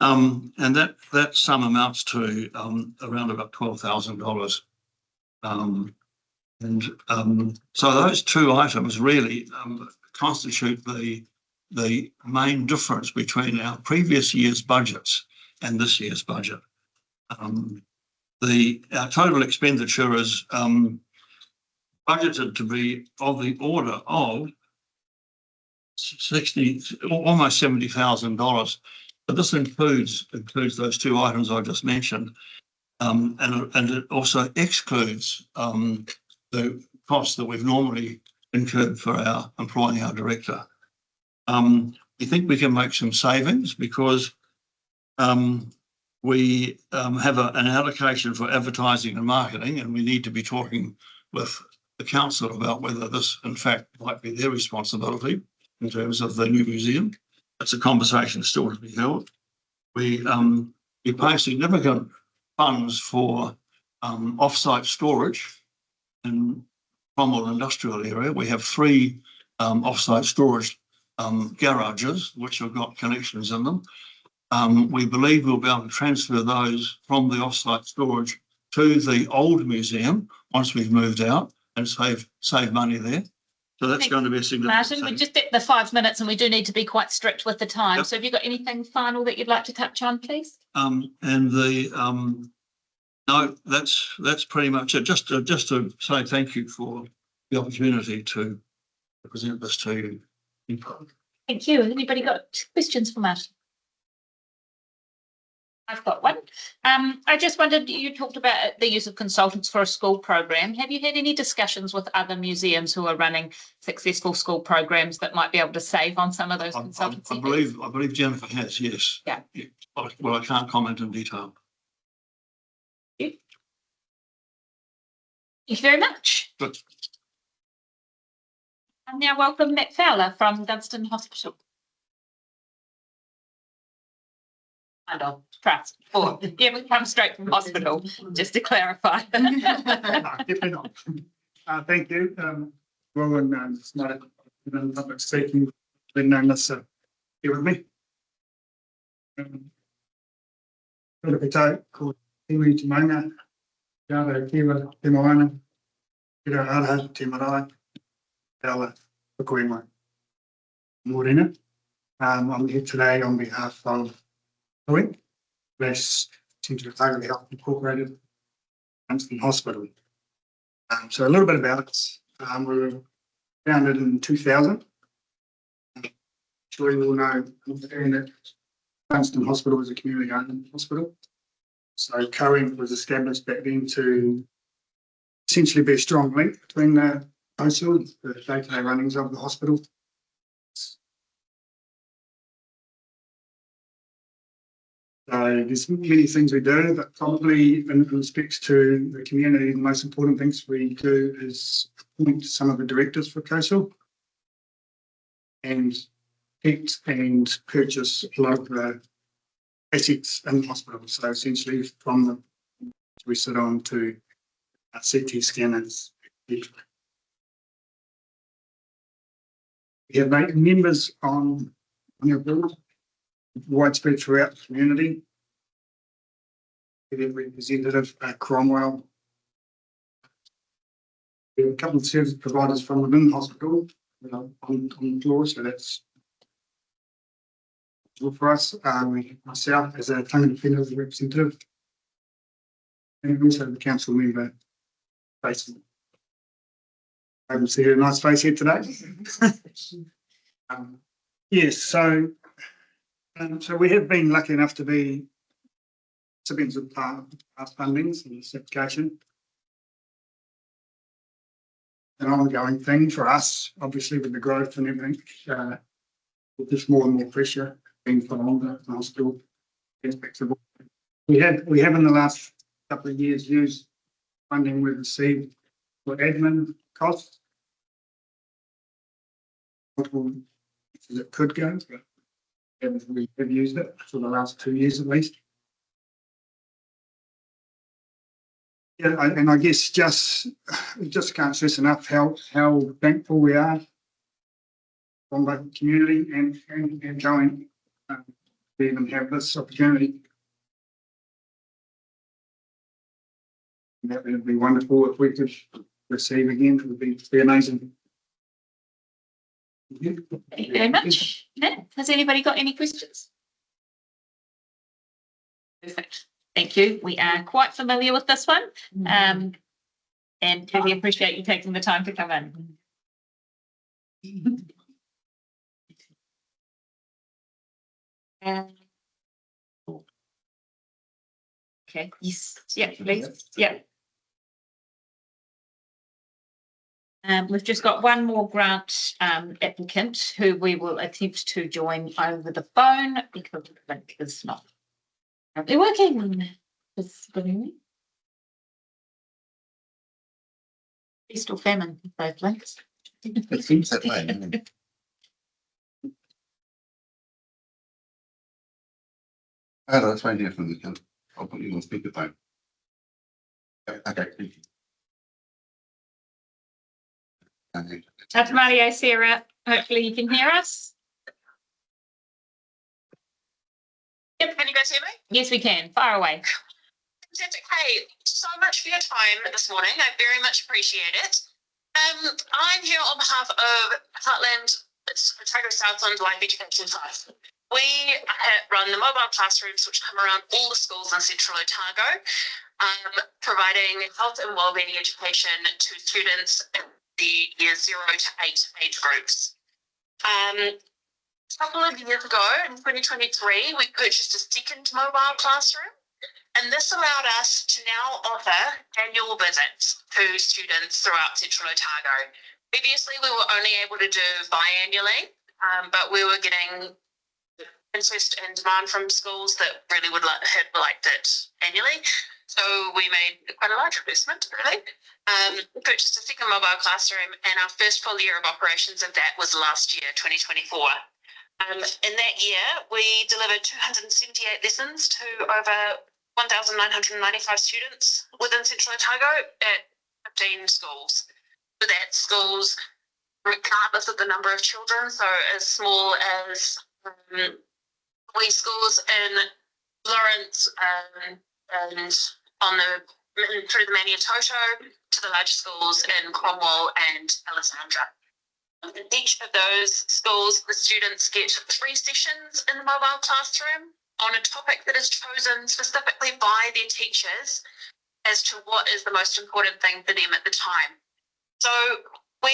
Speaker 6: And that sum amounts to around about $12,000. So those 2 items really constitute the main difference between our previous year's budgets and this year's budget. Our total expenditure is budgeted to be of the order of almost $70,000. But this includes those 2 items I just mentioned, and it also excludes the costs that we've normally incurred for employing our director. We think we can make some savings because we have an allocation for advertising and marketing, and we need to be talking with the council about whether this, in fact, might be their responsibility in terms of the new museum. It's a conversation still to be held. We pay significant funds for off-site storage in Cromwell Industrial Area. We have 3 off-site storage garages which have got connections in them. We believe we'll be able to transfer those from the off-site storage to the old museum once we've moved out and save money there. So that's going to be a significant
Speaker 1: Martin, we're
Speaker 6: thing.
Speaker 1: just at the 5 minutes and we do need to be quite strict with the time.
Speaker 6: Yep.
Speaker 1: So have you got anything final that you'd like to touch on, please?
Speaker 6: And the no, that's pretty much it. Just to say thank you for the opportunity to present this to you.
Speaker 1: Thank you. Has anybody got questions for Martin? I've got one. I just wondered, you talked about the use of consultants for a school program. Have you had any discussions with other museums who are running successful school programs that might be able to save on some of those consultancy?
Speaker 6: I believe Jennifer has, yes.
Speaker 1: Yeah.
Speaker 6: Well, I can't comment in detail.
Speaker 1: Thank you very much.
Speaker 6: Good.
Speaker 1: And now welcome Matt Fowler from Dunstan Hospital. Kind of trust. Or yeah, we come straight from hospital, just to clarify.
Speaker 12: Definitely not. Thank you. Well, and it's not a public speaking, been known this here with me. Kura called Iwi Timanga, Yara Kiwa Timoana, Kira Araha Timarai, Ela Pukuima. Morena. I'm here today on behalf of Louis, Central Otago Health Incorporated, Dunstan Hospital. So a little bit about us. We were founded in 2000. Sure you all know that Dunstan Hospital is a community-owned hospital. So COIN was established back then to essentially be a strong link between the hospital, the day-to-day runnings of the hospital. So there's many things we do, but probably in respects to the community, the most important things we do is appoint some of the directors for COSL and get and purchase a lot of the assets in the hospital. So essentially from the we sit on to CT scanners. We have 8 members on our board, widespread throughout the community. We have representative at Cromwell. We have a couple of service providers from within the hospital on the floor, so that's good for us. Myself as a Tangata Whenua representative, and also the council member. Basically, I haven't seen a nice face here today. Yes, so we have been lucky enough to be recipients of past fundings in this application. An ongoing thing for us, obviously, with the growth and everything, with just more and more pressure being put on the hospital aspects of it. We have in the last couple of years used funding we've received for admin costs. As it could go, but we have used it for the last 2 years at least. Yeah, and I guess just can't stress enough how thankful we are from both the community and going to even have this opportunity. And that would be wonderful if we could receive again. It would be amazing.
Speaker 1: Thank you very much. Matt, has anybody got any questions? Perfect. Thank you. We are quite familiar with this one, and really appreciate you taking the time to come in. Okay. Yes. Yeah. Please. Yeah. We've just got one more grant applicant who we will attempt to join over the phone because the link is not They're working. Just bringing me. Feast or famine, both links.
Speaker 10: It seems that way. doesn't it? Oh, that's right here from the, I'll put you on speakerphone. Okay, thank you. Okay.
Speaker 1: Tata Mario, Sarah, hopefully you can hear us.
Speaker 5: Yep, can you guys hear me?
Speaker 1: Yes, we can. Far away.
Speaker 5: Fantastic. Hey, so much for your time this morning. I very much appreciate it. I'm here on behalf of Heartland Otago Southland Life Education Trust. We run the mobile classrooms which come around all the schools in Central Otago, providing health and wellbeing education to students in the year 0 to 8 age groups. A couple of years ago, in 2023, we purchased a second mobile classroom, and this allowed us to now offer annual visits to students throughout Central Otago. Previously, we were only able to do biannually, but we were getting interest and demand from schools that really had liked it annually. So we made quite a large investment, really. We purchased a second mobile classroom, and our first full year of operations of that was last year, 2024. In that year, we delivered 278 lessons to over 1,995 students within Central Otago at 15 schools. So that's schools regardless of the number of children, so as small as wee schools in Lawrence and on through the Maniatoto to the large schools in Cromwell and Alessandra. In each of those schools, the students get 3 sessions in the mobile classroom on a topic that is chosen specifically by their teachers as to what is the most important thing for them at the time. So we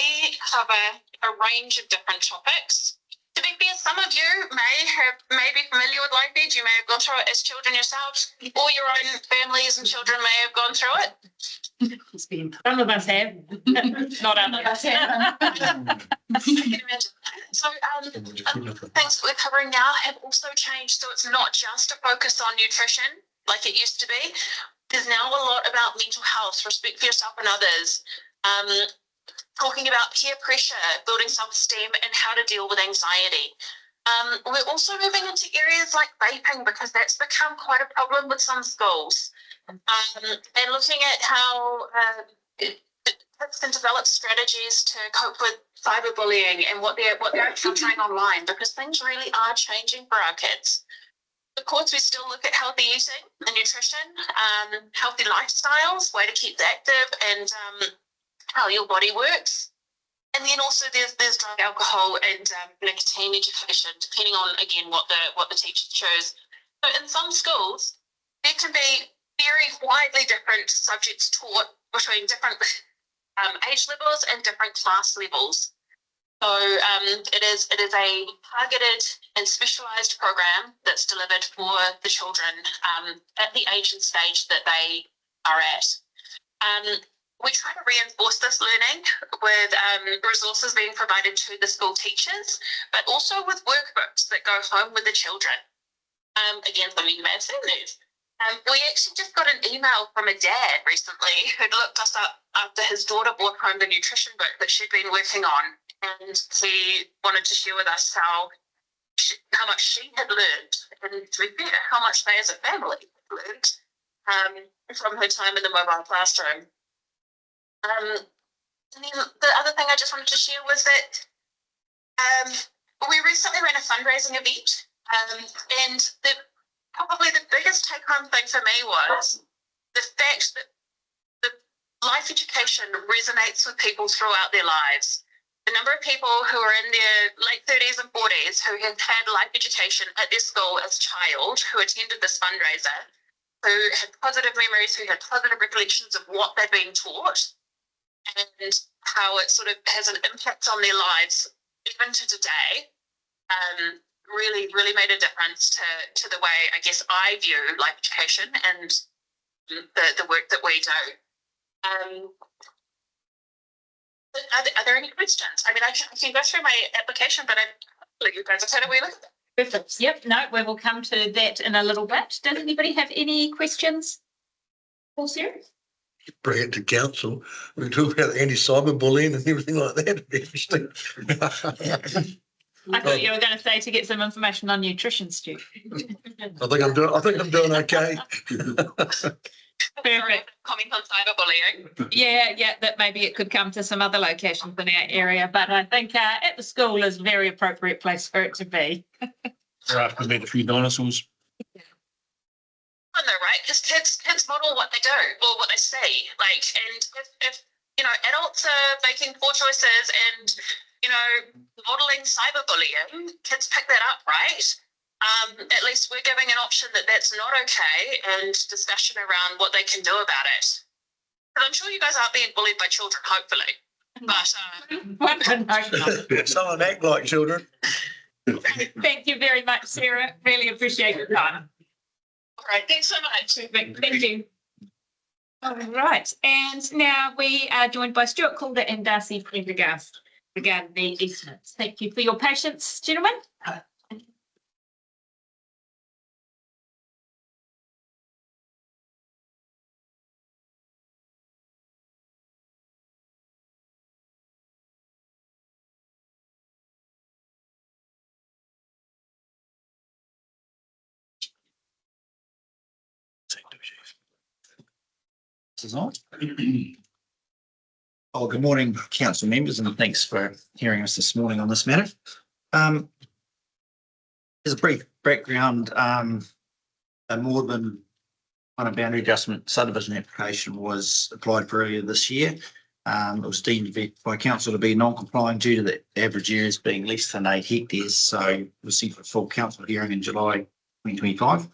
Speaker 5: cover a range of different topics. To be fair, some of you may be familiar with Life Ed. You may have gone through it as children yourselves, or your own families and children may have gone through it.
Speaker 1: Some of us have, not others.
Speaker 5: So things that we're covering now have also changed. So it's not just a focus on nutrition like it used to be. There's now a lot about mental health, respect for yourself and others, talking about peer pressure, building self-esteem, and how to deal with anxiety. We're also moving into areas like vaping because that's become quite a problem with some schools. And looking at how kids can develop strategies to cope with cyberbullying and what they're actually trying online, because things really are changing for our kids. Of course, we still look at healthy eating and nutrition, healthy lifestyles, way to keep active, and how your body works. And then also there's drug, alcohol, and nicotine education, depending on, again, what the teacher chose. So in some schools, there can be very widely different subjects taught between different age levels and different class levels. So it is a targeted and specialised program that's delivered for the children at the age and stage that they are at. We try to reinforce this learning with resources being provided to the school teachers, but also with workbooks that go home with the children. Again, some of you may have seen these. We actually just got an email from a dad recently who'd looked us up after his daughter brought home the nutrition book that she'd been working on, and he wanted to share with us how much she had learned, and to be fair, how much they as a family learned from her time in the mobile classroom. And then the other thing I just wanted to share was that we recently ran a fundraising event, and probably the biggest take-home thing for me was the fact that the life education resonates with people throughout their lives. The number of people who are in their late 30s and 40s who have had life education at their school as a child, who attended this fundraiser, who had positive memories, who had positive recollections of what they'd been taught, and how it sort of has an impact on their lives even to today, really made a difference to the way, I guess, I view life education and the work that we do. Are there any questions? I mean, I can go through my application, but you guys have had a wee look at it.
Speaker 1: Perfect. Yep, no, we will come to that in a little bit. Does anybody have any questions? For Sarah?
Speaker 10: Bring it to council. We talk about anti-cyberbullying and everything like that. It'd be interesting.
Speaker 1: I thought you were going to say to get some information on nutrition, Stu.
Speaker 10: I think I'm doing okay.
Speaker 1: Perfect.
Speaker 5: Comment on cyberbullying.
Speaker 1: Yeah, that maybe it could come to some other locations in our area, but I think at the school is a very appropriate place for it to be.
Speaker 4: They're after meet a few dinosaurs.
Speaker 5: Though, right? Because kids model what they do or what they see. Like, and if you know, adults are making poor choices and you know, modeling cyberbullying, kids pick that up, right? At least we're giving an option that that's not okay and discussion around what they can do about it. Because I'm sure you guys aren't being bullied by children, hopefully. But
Speaker 10: Some of them act like children.
Speaker 1: Thank you very much, Sarah. Really appreciate your time.
Speaker 5: all right, thanks so much.
Speaker 1: Thank you. All right, and now we are joined by Stuart Calder and Darcy Prendergast regarding the easements. Thank you for your patience, gentlemen.
Speaker 13: This is on. Oh, good morning, council members, and thanks for hearing us this morning on this matter. As a brief background, a more than one boundary adjustment subdivision application was applied for earlier this year. It was deemed by council to be non-compliant due to the average areas being less than 8 hectares. So it was sent for a full council hearing in July 2025.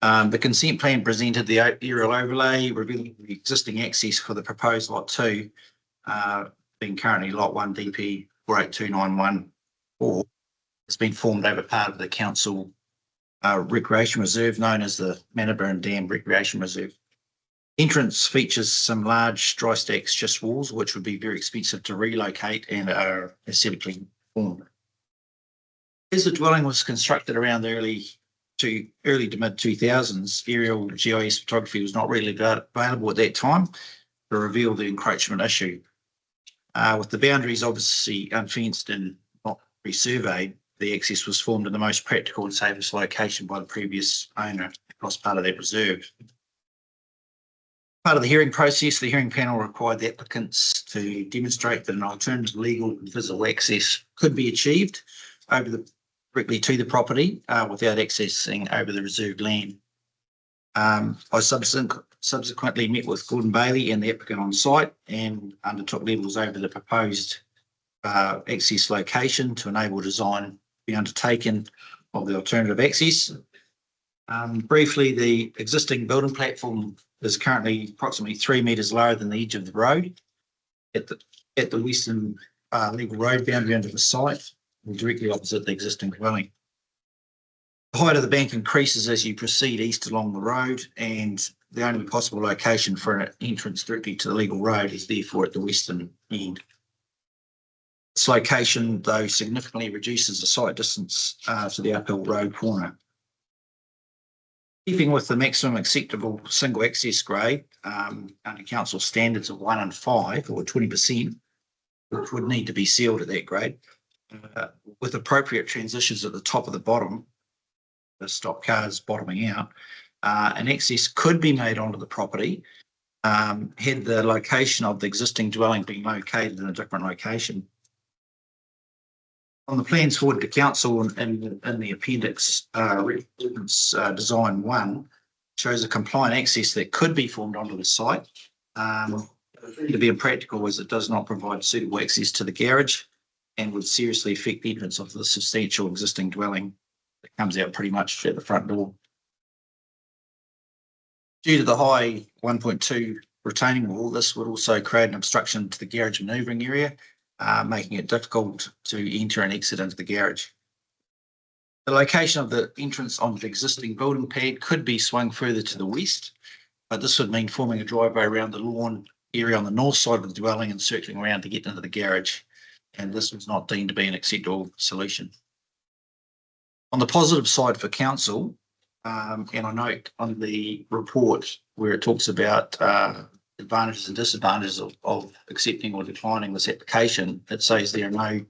Speaker 13: The consent plan presented the aerial overlay, revealing the existing access for the proposed lot 2, being currently lot 1 DP 482914. It's been formed over part of the council recreation reserve known as the Manaburn Dam Recreation Reserve. Entrance features some large dry stack schist walls, which would be very expensive to relocate and are aesthetically formed. As the dwelling was constructed around the early to mid 2000s, aerial GIS photography was not really available at that time to reveal the encroachment issue. With the boundaries obviously unfenced and not resurveyed, the access was formed in the most practical and safest location by the previous owner across part of that reserve. Part of the hearing process, the hearing panel required the applicants to demonstrate that an alternative legal and physical access could be achieved directly to the property without accessing over the reserved land. I subsequently met with Gordon Bailey and the applicant on site and undertook levels over the proposed access location to enable design to be undertaken of the alternative access. Briefly, the existing building platform is currently approximately 3 metres lower than the edge of the road at the western legal road boundary under the site, directly opposite the existing dwelling. The height of the bank increases as you proceed east along the road, and the only possible location for an entrance directly to the legal road is therefore at the western end. This location, though, significantly reduces the site distance to the uphill road corner. Keeping with the maximum acceptable single access grade under council standards of 1 and 5 or 20%, which would need to be sealed at that grade, with appropriate transitions at the top of the bottom, the stop cars bottoming out, an access could be made onto the property had the location of the existing dwelling been located in a different location. On the plans forward to council in the appendix, design 1 shows a compliant access that could be formed onto the site. To be impractical as it does not provide suitable access to the garage and would seriously affect the entrance of the substantial existing dwelling that comes out pretty much at the front door. Due to the high 1.2 retaining wall, this would also create an obstruction to the garage manoeuvring area, making it difficult to enter and exit into the garage. The location of the entrance onto the existing building pad could be swung further to the west, but this would mean forming a driveway around the lawn area on the north side of the dwelling and circling around to get into the garage, and this was not deemed to be an acceptable solution. On the positive side for council, and I note on the report where it talks about advantages and disadvantages of accepting or declining this application, it says there are no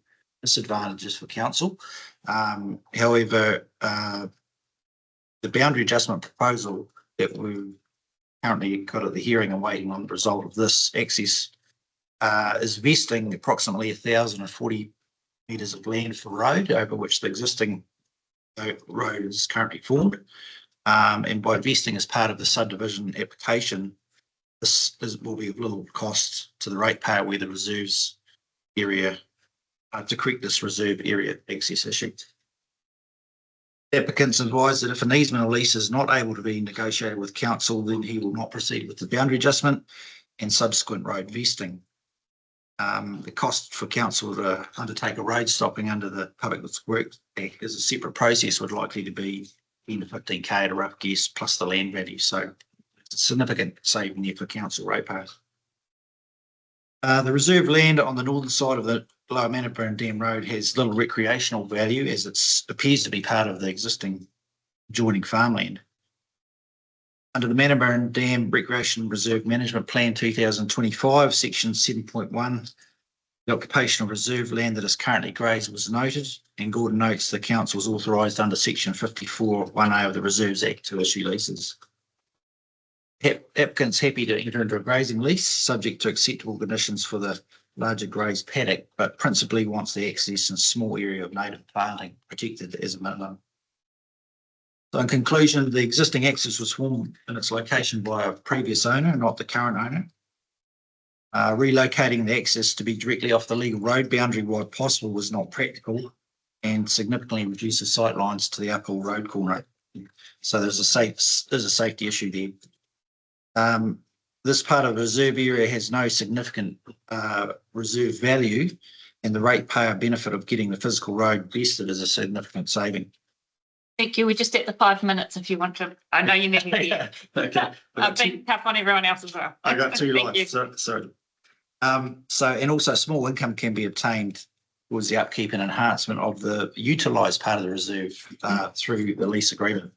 Speaker 13: disadvantages for council. However, the boundary adjustment proposal that we've currently got at the hearing and waiting on the result of this access is vesting approximately 1,040 metres of land for road over which the existing road is currently formed. And by vesting as part of the subdivision application, will be of little cost to the ratepayer where the reserves area to correct this reserve area access issue. Applicants advise that if an easement or lease is not able to be negotiated with council, then he will not proceed with the boundary adjustment and subsequent road vesting. The cost for council to undertake a road stopping under the Public Works Act is a separate process, would likely to be 10 to 15k at a rough guess, plus the land value. So it's a significant saving there for council ratepayers. The reserve land on the northern side of the Lower Manninburn Dam Road has little recreational value as it appears to be part of the existing adjoining farmland. Under the Manninburn Dam Recreation Reserve Management Plan 2025, Section 7.1, the occupational reserve land that is currently grazed was noted, and Gordon notes the council was authorised under Section 54(1)(a) of the Reserves Act to issue leases. Applicants happy to enter into a grazing lease, subject to acceptable conditions for the larger grazed paddock, but principally wants the access and small area of native planting protected as a minimum. So in conclusion, the existing access was formed in its location by a previous owner, not the current owner. Relocating the access to be directly off the legal road boundary where possible was not practical and significantly reduces sight lines to the uphill road corner. So there's a safety issue there. This part of the reserve area has no significant reserve value, and the ratepayer benefit of getting the physical road vested is a significant saving.
Speaker 1: Thank you. We're just at the 5 minutes if you want to. I know you never hear.
Speaker 13: Okay.
Speaker 1: I've been tough on everyone else as well.
Speaker 13: I got two
Speaker 1: Thank you.
Speaker 13: lines. Sorry. And also small income can be obtained towards the upkeep and enhancement of the utilised part of the reserve through the lease agreement.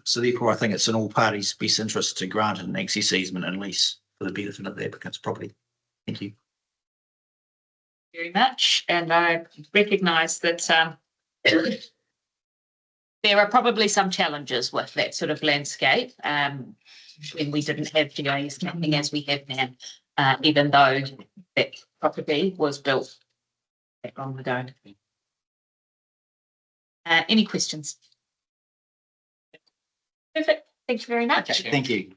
Speaker 13: So therefore, I think it's in all parties' best interest to grant an access easement and lease for the benefit of the applicant's property. Thank you.
Speaker 1: Very much. And I recognise that there are probably some challenges with that sort of landscape when we didn't have GIS mapping as we have now, even though that property was built that long ago. Any questions? Perfect. Thank you very much.
Speaker 13: Okay, thank you.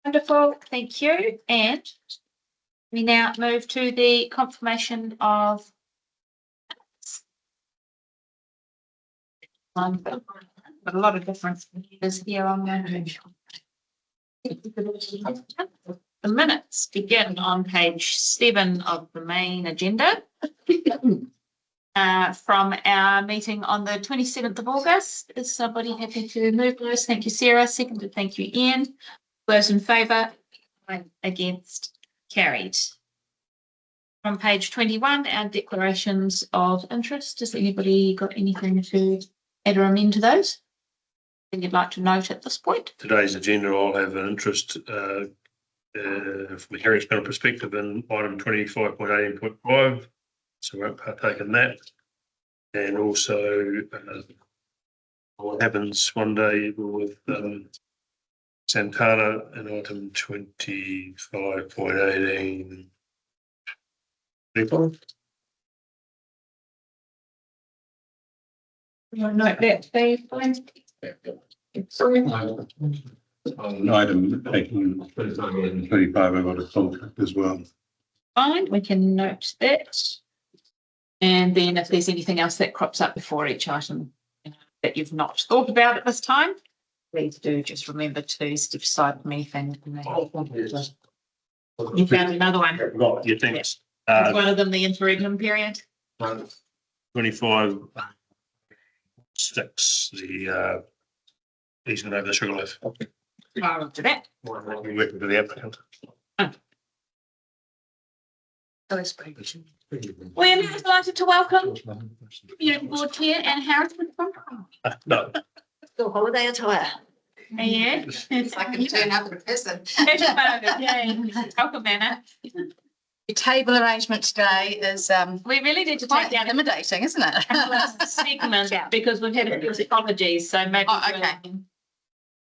Speaker 1: Wonderful. Thank you. And we now move to the confirmation of but a lot of different leaders here on the minutes begin on page 7 of the main agenda from our meeting on the 27th of August. Is somebody happy to move those? Thank you, Sarah. Seconded. Thank you, Ian. Those in favour? Against? Carried. From page 21, our declarations of interest. Has anybody got anything to add or amend to those? Anything you'd like to note at this point?
Speaker 4: Today's agenda, I'll have an interest from a hearings panel perspective in item 25.18.5. So I won't partake in that. And also what happens one day with Santana in item 25.18.
Speaker 1: Note that, Dave.
Speaker 14: Item 18.25, I've got a contract as well.
Speaker 1: Fine, we can note that. And then if there's anything else that crops up before each item that you've not thought about at this time, please do just remember to step aside from anything. You found another one.
Speaker 4: Right, yeah, thanks.
Speaker 1: Is one of them the interregnum period?
Speaker 4: 25 sticks the easement over the Sugarloaf.
Speaker 1: Far up to that.
Speaker 4: We're working for the applicant.
Speaker 1: Oh. We are now delighted to welcome Community Board Chair Anne Harrison from.
Speaker 4: No.
Speaker 11: Still holiday attire.
Speaker 1: Yeah.
Speaker 7: I can turn up in person.
Speaker 1: Yay. Welcome, Anna.
Speaker 7: The table arrangement today is
Speaker 1: We really need to
Speaker 7: quite
Speaker 1: take down
Speaker 7: intimidating, isn't it?
Speaker 1: a segment because we've had a few apologies, so maybe.
Speaker 7: Oh, okay.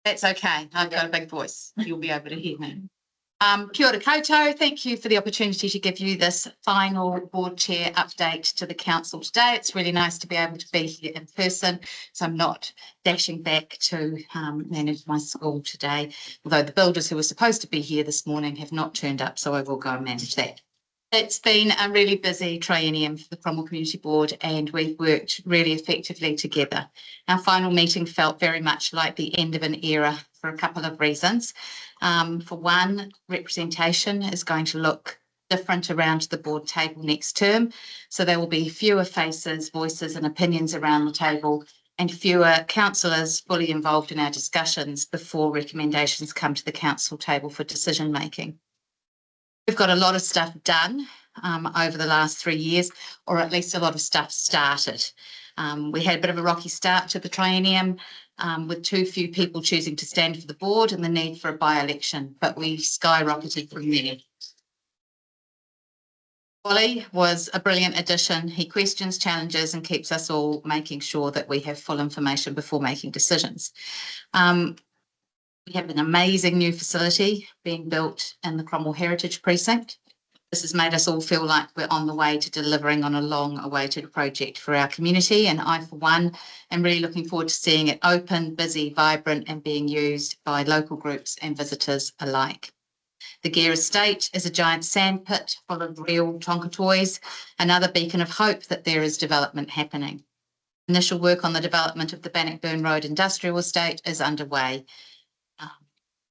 Speaker 7: That's okay. I've got a big voice. You'll be able to hear me. Kia ora koutou. Thank you for the opportunity to give you this final board chair update to the council today. It's really nice to be able to be here in person, so I'm not dashing back to manage my school today, although the builders who were supposed to be here this morning have not turned up, so I will go and manage that. It's been a really busy triennium for the Cromwell Community Board, and we've worked really effectively together. Our final meeting felt very much like the end of an era for a couple of reasons. For one, representation is going to look different around the board table next term. So there will be fewer faces, voices and opinions around the table, and fewer councillors fully involved in our discussions before recommendations come to the council table for decision making. We've got a lot of stuff done over the last 3 years, or at least a lot of stuff started. We had a bit of a rocky start to the triennium with too few people choosing to stand for the board and the need for a by-election, but we skyrocketed from there. Wally was a brilliant addition. He questions, challenges and keeps us all making sure that we have full information before making decisions. We have an amazing new facility being built in the Cromwell Heritage Precinct. This has made us all feel like we're on the way to delivering on a long-awaited project for our community, and I, for one, am really looking forward to seeing it open, busy, vibrant and being used by local groups and visitors alike. The Gare Estate is a giant sandpit full of real Tonka toys, another beacon of hope that there is development happening. Initial work on the development of the Bannockburn Road Industrial Estate is underway.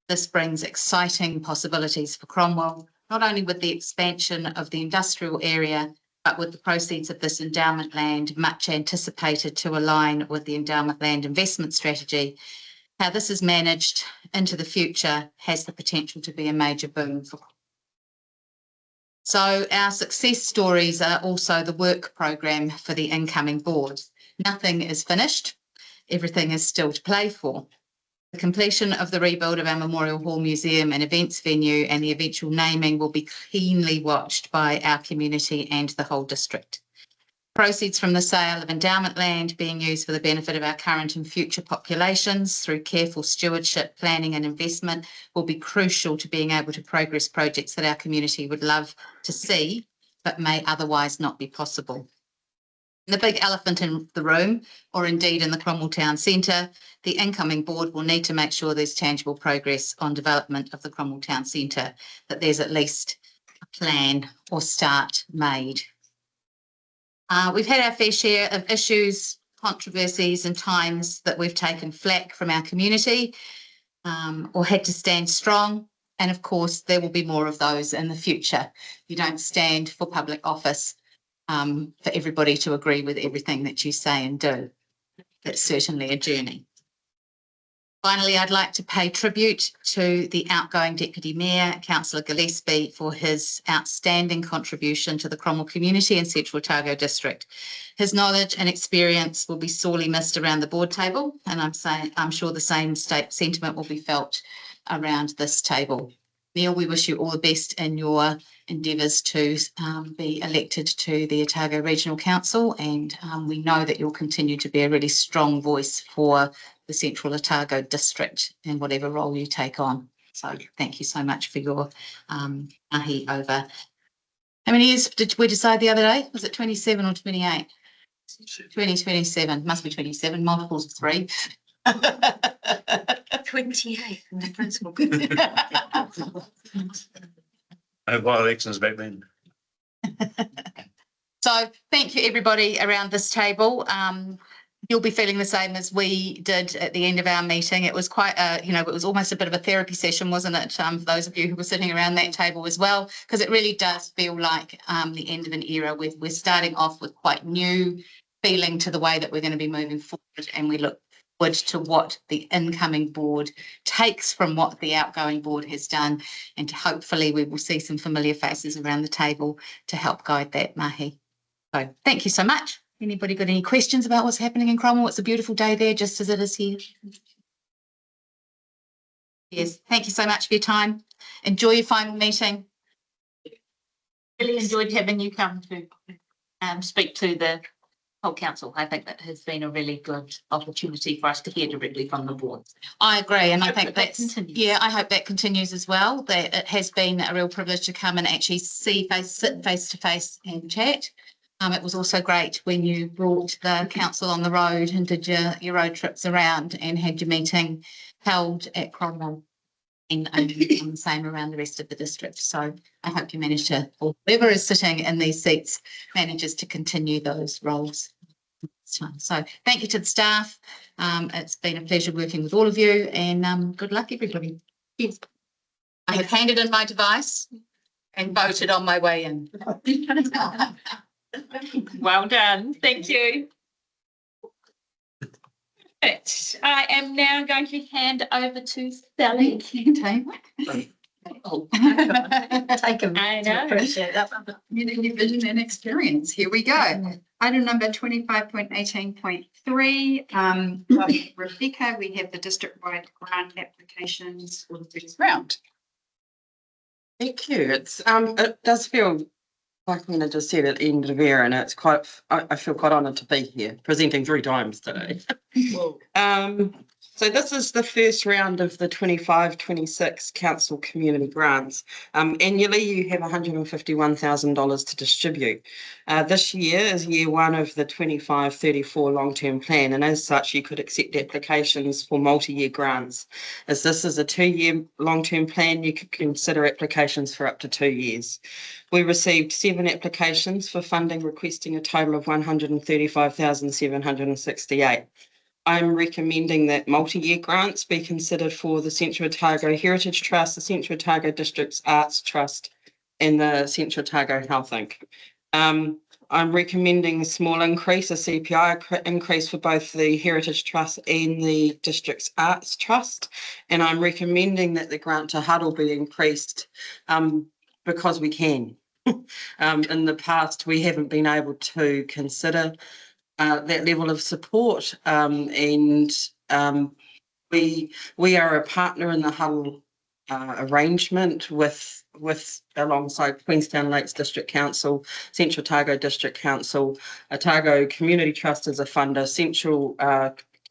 Speaker 7: This brings exciting possibilities for Cromwell, not only with the expansion of the industrial area, but with the proceeds of this endowment land, much anticipated to align with the endowment land investment strategy. How this is managed into the future has the potential to be a major boom for Cromwell. So our success stories are also the work program for the incoming board. Nothing is finished. Everything is still to play for. The completion of the rebuild of our Memorial Hall Museum and events venue and the eventual naming will be keenly watched by our community and the whole district. Proceeds from the sale of endowment land being used for the benefit of our current and future populations through careful stewardship, planning and investment will be crucial to being able to progress projects that our community would love to see, but may otherwise not be possible. The big elephant in the room, or indeed in the Cromwell Town Centre, the incoming board will need to make sure there's tangible progress on development of the Cromwell Town Centre, that there's at least a plan or start made. We've had our fair share of issues, controversies and times that we've taken flack from our community or had to stand strong. And of course, there will be more of those in the future. You don't stand for public office for everybody to agree with everything that you say and do. It's certainly a journey. Finally, I'd like to pay tribute to the outgoing Deputy Mayor, Councillor Gillespie, for his outstanding contribution to the Cromwell community and Central Otago District. His knowledge and experience will be sorely missed around the board table, and I'm sure the same sentiment will be felt around this table. Neil, we wish you all the best in your endeavours to be elected to the Otago Regional Council, and we know that you'll continue to be a really strong voice for the Central Otago District in whatever role you take on. So thank you so much for your ahi over. How many years did we decide the other day? Was it 27 or 28? 2027, must be 27, multiples of 3.
Speaker 1: 28 in the principal.
Speaker 4: By-elections back then.
Speaker 5: So thank you everybody around this table. You'll be feeling the same as we did at the end of our meeting. It was quite it was almost a bit of a therapy session, wasn't it? For those of you who were sitting around that table as well, because it really does feel like the end of an era. We're starting off with quite new feeling to the way that we're going to be moving forward, and we look
Speaker 7: to what the incoming board takes from what the outgoing board has done, and hopefully we will see some familiar faces around the table to help guide that mahi. So thank you so much. Anybody got any questions about what's happening in Cromwell? It's a beautiful day there, just as it is here. Yes, thank you so much for your time. Enjoy your final meeting.
Speaker 1: Really enjoyed having you come to speak to the whole council. I think that has been a really good opportunity for us to hear directly from the board.
Speaker 7: I agree, and I
Speaker 1: Hope
Speaker 7: think
Speaker 1: that
Speaker 7: that's,
Speaker 1: continues.
Speaker 7: yeah, I hope that continues as well, that it has been a real privilege to come and actually sit face to face and chat. It was also great when you brought the council on the road and did your road trips around and had your meeting held at Cromwell and the same around the rest of the district. So I hope you manage to, or whoever is sitting in these seats manages to continue those roles. So thank you to the staff. It's been a pleasure working with all of you, and good luck, everybody. Yes. I have handed in my device and voted on my way in.
Speaker 1: Well done. Thank you. Perfect. I am now going to hand over to Sally.
Speaker 7: Take a
Speaker 1: I know.
Speaker 7: appreciate that.
Speaker 15: Community vision and experience. Here we go. Item number 25.18.3. Rebecca, we have the district-wide grant applications for the first round.
Speaker 16: Thank you. It does feel like Nina just said at the end of the year, and it's I feel quite honoured to be here, presenting 3 times today. So this is the first round of the 25-26 council community grants. Annually, you have $151,000 to distribute. This year is year 1 of the 25-34 long-term plan, and as such, you could accept applications for multi-year grants. As this is a 2-year long-term plan, you could consider applications for up to 2 years. We received 7 applications for funding, requesting a total of $135,768. I'm recommending that multi-year grants be considered for the Central Otago Heritage Trust, the Central Otago District's Arts Trust, and the Central Otago Health Inc. I'm recommending a small increase, a CPI increase for both the Heritage Trust and the District's Arts Trust. And I'm recommending that the grant to Huddle be increased because we can. In the past, we haven't been able to consider that level of support, and we are a partner in the Huddle arrangement with alongside Queenstown Lakes District Council, Central Otago District Council, Otago Community Trust as a funder, Central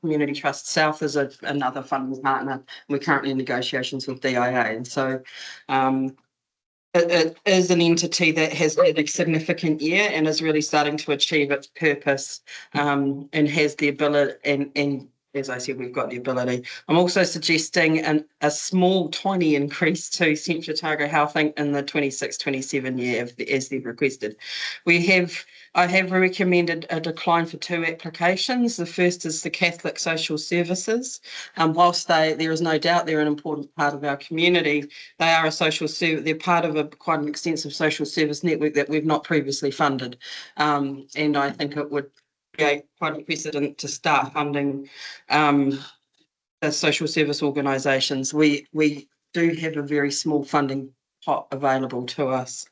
Speaker 16: Community Trust South is another funding partner. We're currently in negotiations with DIA, and so it is an entity that has had a significant year and is really starting to achieve its purpose, and has the ability, and as I said, we've got the ability. I'm also suggesting a small, tiny increase to Central Otago Health Inc. in the 26-27 year as they've requested. I have recommended a decline for 2 applications. The first is the Catholic Social Services. Whilst there is no doubt they're an important part of our community, they are they're part of quite an extensive social service network that we've not previously funded. And I think it would create quite a precedent to start funding the social service organisations. We do have a very small funding pot available to us.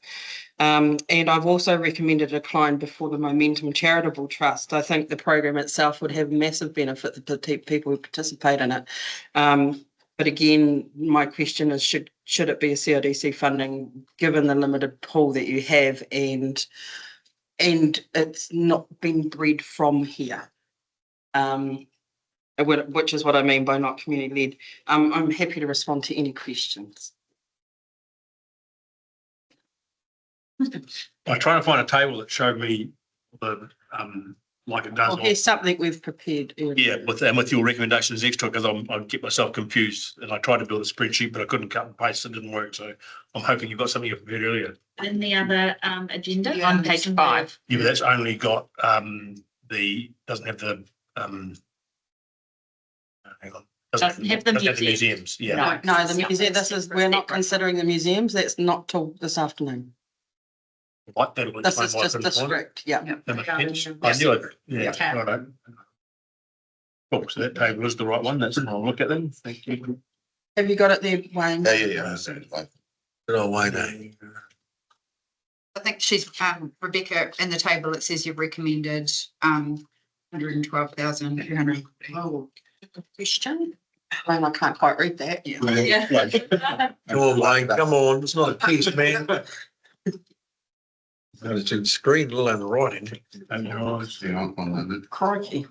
Speaker 16: And I've also recommended a decline before the Momentum Charitable Trust. I think the program itself would have massive benefit for the people who participate in it. But again, my question is, should it be a CRDC funding, given the limited pool that you have, and it's not been bred from here, which is what I mean by not community-led. I'm happy to respond to any questions.
Speaker 4: I try to find a table that showed me the like it does.
Speaker 16: Well, here's something we've prepared earlier.
Speaker 4: Yeah, with your recommendations extra, because I get myself confused, and I tried to build a spreadsheet, but I couldn't cut and paste. It didn't work. So I'm hoping you've got something you prepared earlier.
Speaker 1: In the other agenda on page 5.
Speaker 4: Yeah, but that's only got doesn't have the hang on.
Speaker 1: Doesn't have the
Speaker 4: museums. Yeah.
Speaker 16: No, the museum. We're not considering the museums. That's not till this afternoon.
Speaker 4: What,
Speaker 16: this is just district. Yeah.
Speaker 4: I knew it. Yeah. Right. Oh, so that table is the right one. That's I'll look at them. Thank you.
Speaker 16: Have you got it there, Wayne?
Speaker 10: Yeah. Good old Wayne, eh?
Speaker 15: I think she's, Rebecca, in the table, it says you've recommended, 112,200.
Speaker 16: Oh, question? Wayne, I can't quite read that.
Speaker 15: Yeah.
Speaker 10: Come on, Wayne, come on, it's not a test, man. It's in screen, let alone the writing.
Speaker 14: And you're obviously on that.
Speaker 16: Crikey.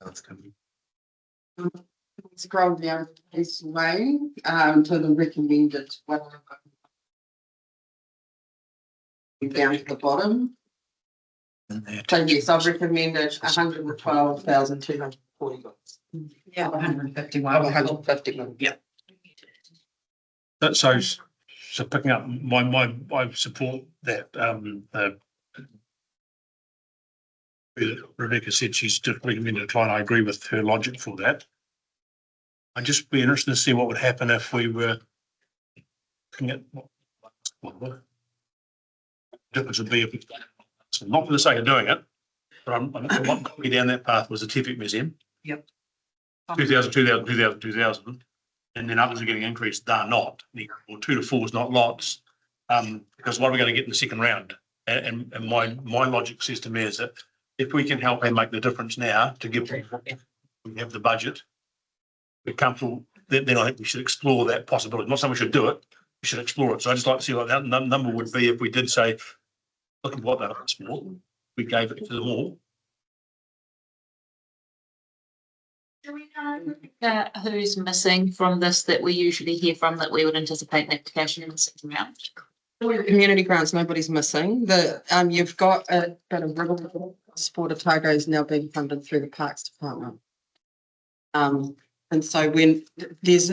Speaker 14: That's coming.
Speaker 16: Scroll down this way, to the recommended one. Down to the bottom. So yes, I've recommended 112,240.
Speaker 15: Yeah, 151.
Speaker 16: 151, yeah.
Speaker 4: So picking up I support that, Rebecca said she's just recommended a client. I agree with her logic for that. I'd just be interested to see what would happen if we were looking at what difference would be if so not for the sake of doing it, but I'm what got me down that path was the TEFIC Museum.
Speaker 15: Yep.
Speaker 4: 2000, 2000, 2000, 2000. And then others are getting increased, they're not. Or 2 to 4 is not lots. Because what are we going to get in the second round? And my logic says to me is that if we can help and make the difference now to give people, we have the budget, we're comfortable, then I think we should explore that possibility. Not saying we should do it, we should explore it. So I just like to see what that number would be if we did say, look at what they're asking for, we gave it to them all.
Speaker 1: Do we know who's missing from this that we usually hear from that we would anticipate an application in the second round?
Speaker 16: Community grants, nobody's missing. You've got a bit of river support. Otago is now being funded through the Parks Department. And so when there's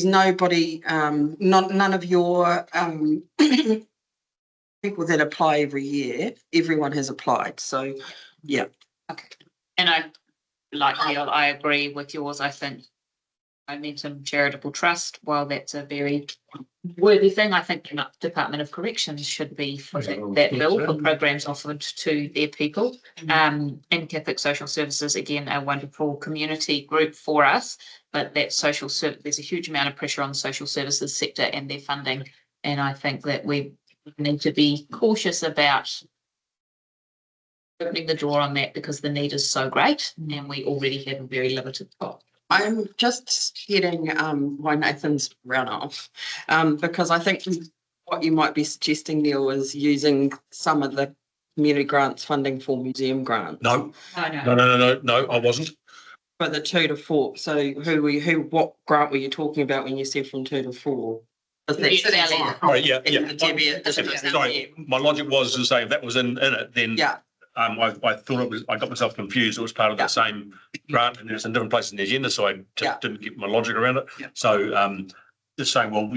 Speaker 16: nobody, none of your people that apply every year, everyone has applied. So, yeah.
Speaker 1: Okay. And I agree with yours. I think Momentum Charitable Trust, while that's a very worthy thing, I think the Department of Corrections should be for that bill for programs offered to their people. And Catholic Social Services, again, a wonderful community group for us, but that social service, there's a huge amount of pressure on the social services sector and their funding. And I think that we need to be cautious about opening the door on that because the need is so great and we already have a very limited pot.
Speaker 16: I'm just getting why Nathan's run off because I think what you might be suggesting, Neil, is using some of the community grants funding for museum grants.
Speaker 4: No, I wasn't.
Speaker 16: For the 2 to 4. So what grant were you talking about when you said from 2 to 4?
Speaker 4: Sorry, my logic was to say if that was in it, then I thought I got myself confused. It was part of the same grant and it's in different places in the agenda, so I just didn't get my logic around it. So just saying, well,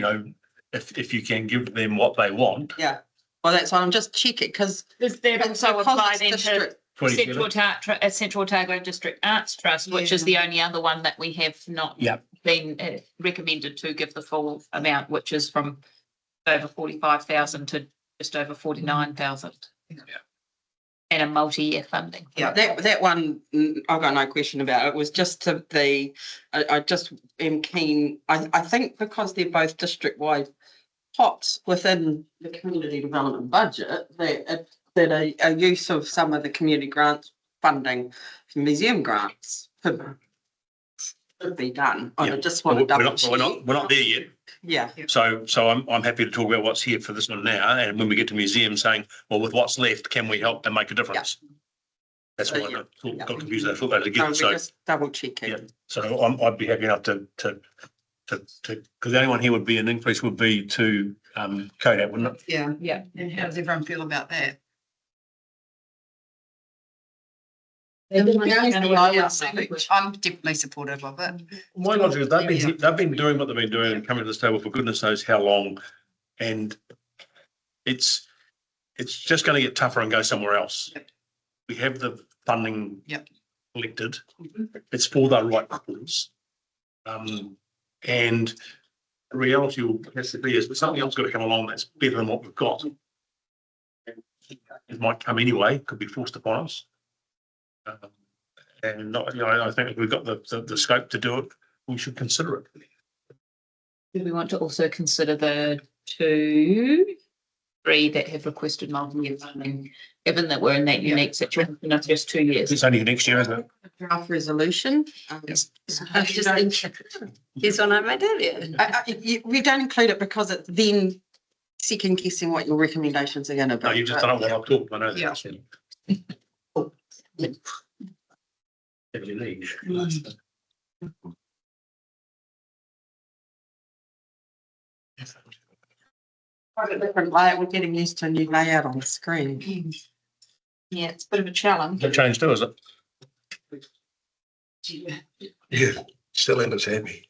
Speaker 4: if you can give them what they want.
Speaker 16: Yeah. Well, that's why I'm just checking because
Speaker 1: they've also applied into Central Otago District Arts Trust, which is the only other one that we have not been recommended to give the full amount, which is from over 45,000 to just over 49,000. And a multi-year funding.
Speaker 16: Yeah, that one I've got no question about. It was just I just am keen. I think because they're both district-wide pots within the community development budget, that a use of some of the community grant funding for museum grants could be done. I just want to double check.
Speaker 4: We're not there yet.
Speaker 16: Yeah.
Speaker 4: So I'm happy to talk about what's here for this one now, and when we get to museum, saying, well, with what's left, can we help them make a difference? That's why I got confused. I thought that again. So
Speaker 16: just double checking.
Speaker 4: Yeah. So I'd be happy enough to because the only one here would be an increase would be to CODAP, wouldn't it?
Speaker 15: Yeah. Yeah. And how does everyone feel about that? I'm definitely supportive of it.
Speaker 4: My logic is they've been doing what they've been doing and coming to this table for goodness knows how long, and it's just going to get tougher and go somewhere else.
Speaker 15: Yep.
Speaker 4: We have the funding collected. It's for the right cause, and the reality has to be is something else got to come along that's better than what we've got. it might come anyway, could be forced upon us. And not, I think if we've got the scope to do it, we should consider it.
Speaker 1: Do we want to also consider the 2, 3 that have requested multi-year funding, given that we're in that unique situation of just 2 years?
Speaker 4: It's only next year, isn't it?
Speaker 16: Draft resolution.
Speaker 15: Here's one I made earlier.
Speaker 16: We don't include it because it's then second guessing what your recommendations are going to be.
Speaker 4: No, you just don't know what I've talked. I know that. Heavily niche.
Speaker 16: Quite a different layout. We're getting used to a new layout on the screen.
Speaker 15: Yeah, it's a bit of a challenge.
Speaker 4: That changed too, is it?
Speaker 10: Yeah, still in its happy.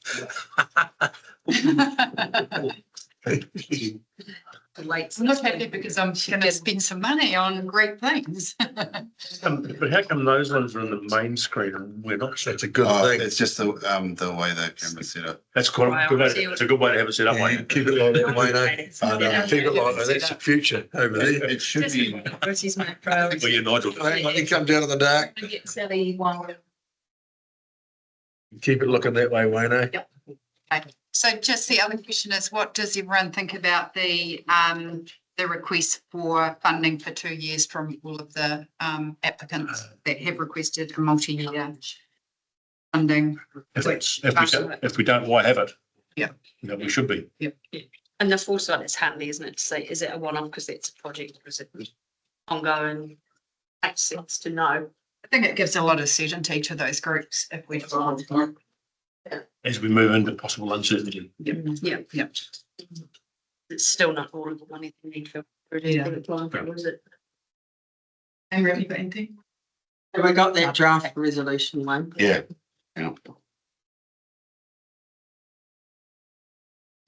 Speaker 15: I'm not happy because I'm going to spend some money on great things.
Speaker 4: But how come those ones are in the main screen and we're not?
Speaker 10: That's a good thing.
Speaker 14: It's just the way the camera's set up.
Speaker 4: That's quite a good way. It's a good way to have it set up.
Speaker 10: Yeah,
Speaker 4: Wayne.
Speaker 10: keep it like that, Wayne. Keep it like that. That's the future over there.
Speaker 14: It should be.
Speaker 15: Priorities, my priorities.
Speaker 4: Well, you're Nigel.
Speaker 10: Hang on, he comes out of the dark.
Speaker 15: Get Sally one.
Speaker 10: Keep it looking that way, Wayne. Eh?
Speaker 15: So just the other question is, what does everyone think about the request for funding for 2 years from all of the applicants that have requested a multi-year funding?
Speaker 4: If we don't, why have it?
Speaker 15: Yeah.
Speaker 4: No, we should be.
Speaker 17: And the foresight is handy, isn't it? To say, is it a one-off because it's a project, or is it ongoing? Makes sense to know.
Speaker 15: I think it gives a lot of certainty to those groups if we decide.
Speaker 4: As we move into possible uncertainty.
Speaker 15: Yeah.
Speaker 17: It's still not all of the money they need for. Was it?
Speaker 15: And really, but anything?
Speaker 16: Have we got that draft resolution, Wayne?
Speaker 14: Yeah.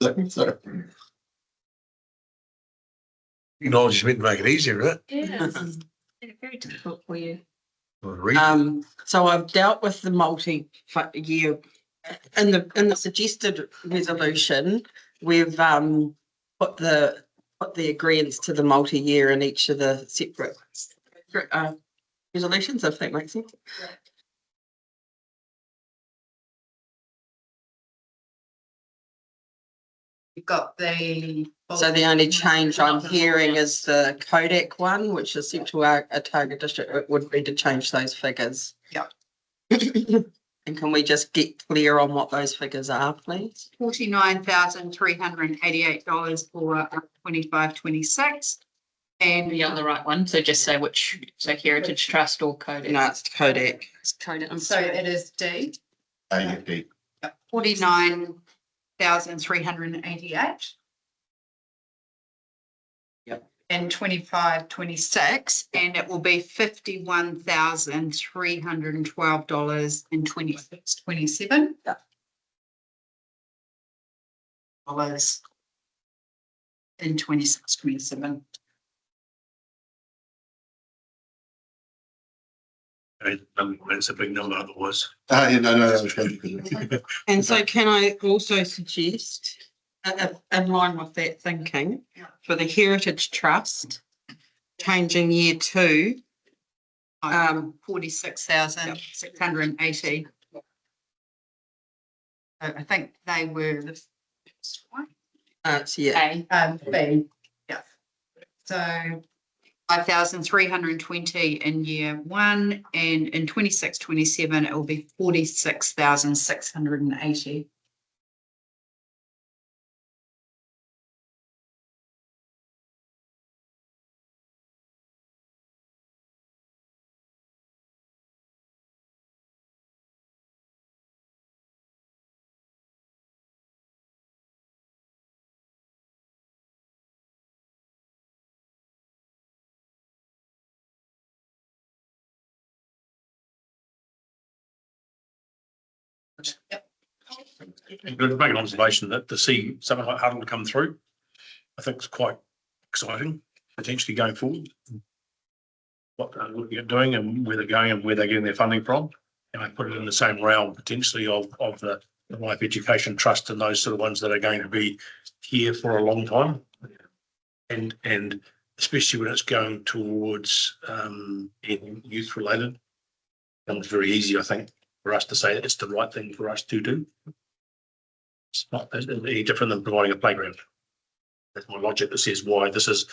Speaker 14: So,
Speaker 10: Acknowledgement to make it easier, right?
Speaker 17: Yeah. Very difficult for you.
Speaker 16: So I've dealt with the multi-year in the suggested resolution. We've put the agreements to the multi-year in each of the separate resolutions, if that makes sense.
Speaker 15: You've got the.
Speaker 16: So the only change I'm hearing is the Kodak one, which is Central Otago District. It would be to change those figures.
Speaker 15: Yeah.
Speaker 16: And can we just get clear on what those figures are, please?
Speaker 15: $49,388 for 25-26.
Speaker 1: And be on the right one. So just say which, so Heritage Trust or Kodak.
Speaker 16: No, it's Kodak.
Speaker 1: It's Kodak.
Speaker 15: So it is D.
Speaker 14: AFD.
Speaker 15: 49,388.
Speaker 16: Yep.
Speaker 15: And 25-26, and it will be $51,312 in 26-27. Dollars in 26-27.
Speaker 4: That's a big number otherwise.
Speaker 14: Yeah, no, that was good.
Speaker 16: And so can I also suggest, in line with that thinking, for the Heritage Trust, changing year 2,
Speaker 15: 46,680. I think they were the first one.
Speaker 16: Yeah.
Speaker 15: B. Yeah. So 5,320 in year 1, and in 26-27 it will be 46,680.
Speaker 4: To make an observation that to see something like Huddle come through, I think it's quite exciting, potentially going forward. What they're looking at doing and where they're going and where they're getting their funding from. And I put it in the same realm potentially of the Life Education Trust and those sort of ones that are going to be here for a long time. And especially when it's going towards anything youth related. It's very easy, I think, for us to say that it's the right thing for us to do. It's not any different than providing a playground. That's my logic that says why this is,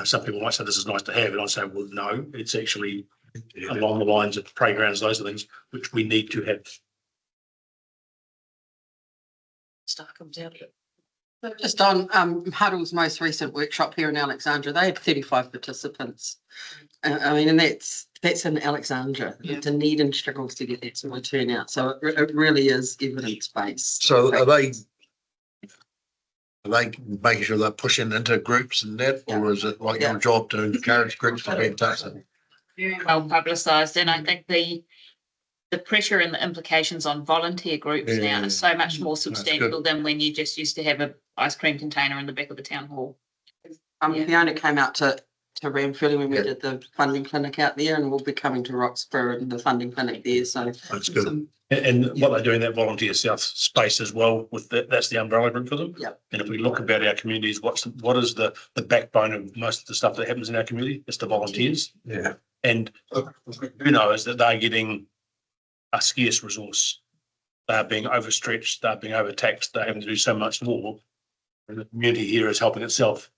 Speaker 4: some people might say this is nice to have, and I say, well, no, it's actually along the lines of playgrounds, those are things which we need to have.
Speaker 17: Stuff comes out of it.
Speaker 16: Just on Huddle's most recent workshop here in Alexandra, they had 35 participants. I mean, and that's in Alexandra.
Speaker 17: Yeah.
Speaker 16: Dunedin struggles to get that sort of turnout. So it really is evidence-based.
Speaker 10: So are they making sure they're pushing into groups and that, or is it like your job to encourage groups to be in touch?
Speaker 1: Very well publicised, and I think the pressure and the implications on volunteer groups now is so much more substantial than when you just used to have an ice cream container in the back of the town hall.
Speaker 16: Fiona came out to Ranfurly when we did the funding clinic out there, and we'll be coming to Roxburgh and the funding clinic there. So
Speaker 4: that's good. And what they do in that volunteer south space as well, with that's the umbrella group for them.
Speaker 16: Yep.
Speaker 4: And if we look about our communities, what is the backbone of most of the stuff that happens in our community? It's the volunteers.
Speaker 10: Yeah.
Speaker 4: And is that they're getting a scarce resource. They're being overstretched, they're being overtaxed, they're having to do so much more. And the community here is helping itself.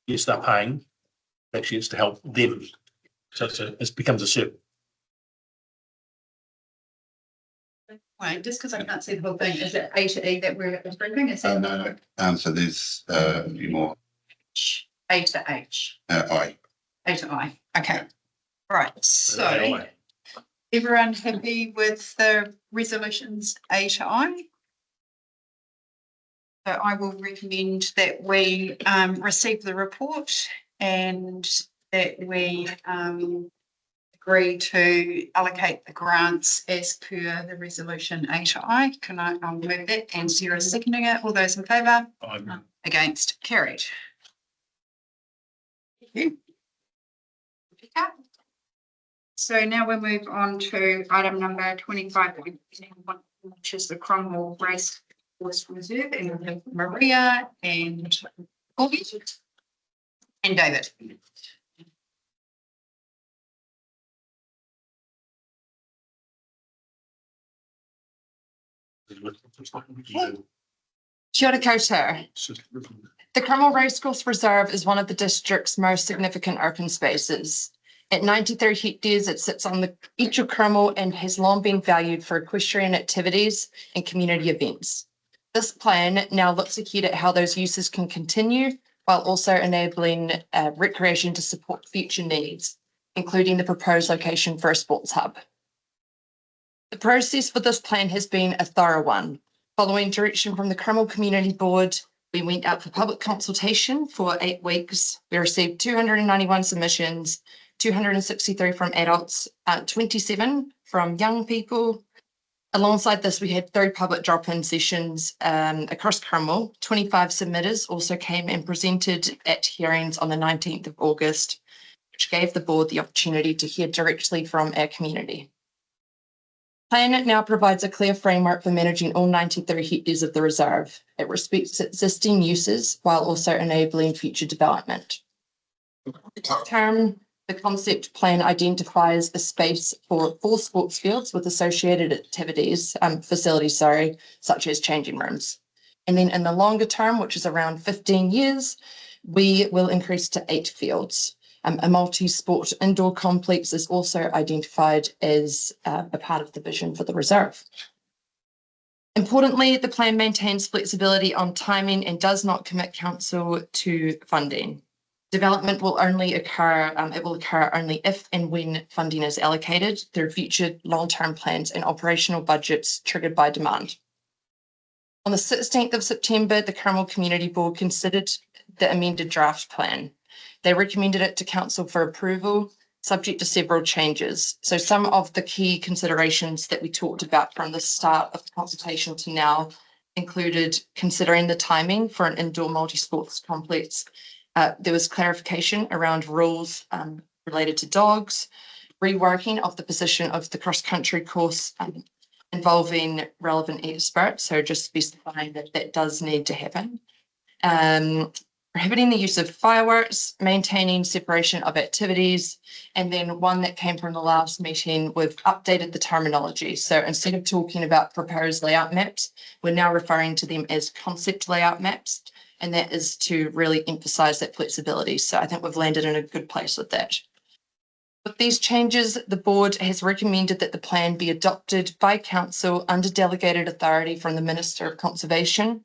Speaker 4: Yes, they're paying. Actually, it's to help them. So it becomes a circle.
Speaker 15: Wait, just because I can't see the whole thing, is it A to E that we're approving? Is it
Speaker 14: No. So there's a few more.
Speaker 15: A to H?
Speaker 14: I.
Speaker 15: A to I. Okay. Right. So everyone happy with the resolutions A to I? So I will recommend that we receive the report and that we agree to allocate the grants as per the resolution A to I. I'll move that, and Sarah seconding it. All those in favour? Against? Carried. Thank you. So now we'll move on to item number 25, which is the Cromwell Race Course Reserve, and we have Maria and Corby and David.
Speaker 18: Kia ora koutou. The Cromwell Racecourse Reserve is one of the district's most significant open spaces. At 93 hectares, it sits on the beach of Cromwell and has long been valued for equestrian activities and community events. This plan now looks ahead at how those uses can continue while also enabling recreation to support future needs, including the proposed location for a sports hub. The process for this plan has been a thorough one. Following direction from the Cromwell Community Board, we went out for public consultation for 8 weeks. We received 291 submissions, 263 from adults, 27 from young people. Alongside this, we had 3 public drop-in sessions across Cromwell. 25 submitters also came and presented at hearings on the 19th of August, which gave the board the opportunity to hear directly from our community. Plan now provides a clear framework for managing all 93 hectares of the reserve. It respects existing uses while also enabling future development. The concept plan identifies a space for 4 sports fields with associated facilities, such as changing rooms. And then in the longer term, which is around 15 years, we will increase to 8 fields. A multi-sport indoor complex is also identified as a part of the vision for the reserve. Importantly, the plan maintains flexibility on timing and does not commit council to funding. Development will only occur, it will occur only if and when funding is allocated through future long-term plans and operational budgets triggered by demand. On the 16th of September, the Cromwell Community Board considered the amended draft plan. They recommended it to council for approval, subject to several changes. So some of the key considerations that we talked about from the start of the consultation to now included considering the timing for an indoor multi-sports complex. There was clarification around rules related to dogs, reworking of the position of the cross-country course involving relevant experts, so just specifying that that does need to happen. prohibiting the use of fireworks, maintaining separation of activities, and then one that came from the last meeting, we've updated the terminology. So instead of talking about proposed layout maps, we're now referring to them as concept layout maps, and that is to really emphasize that flexibility. So I think we've landed in a good place with that. With these changes, the board has recommended that the plan be adopted by council under delegated authority from the Minister of Conservation.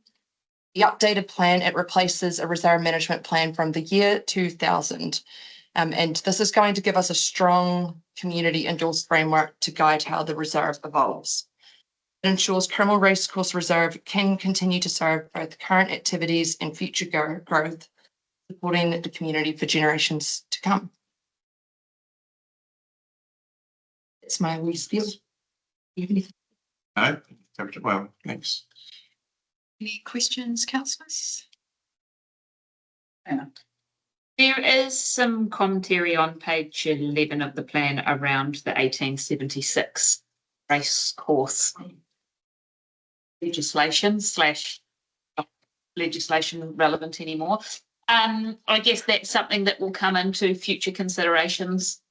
Speaker 18: The updated plan, it replaces a reserve management plan from the year 2000. And this is going to give us a strong community endorsed framework to guide how the reserve evolves. It ensures Cromwell Racecourse Reserve can continue to serve both current activities and future growth, supporting the community for generations to come. It's my wee spiel.
Speaker 13: No, well, thanks.
Speaker 15: Any questions, councillors?
Speaker 1: There is some commentary on page 11 of the plan around the 1876 race course legislation / legislation relevant anymore. I guess that's something that will come into future considerations,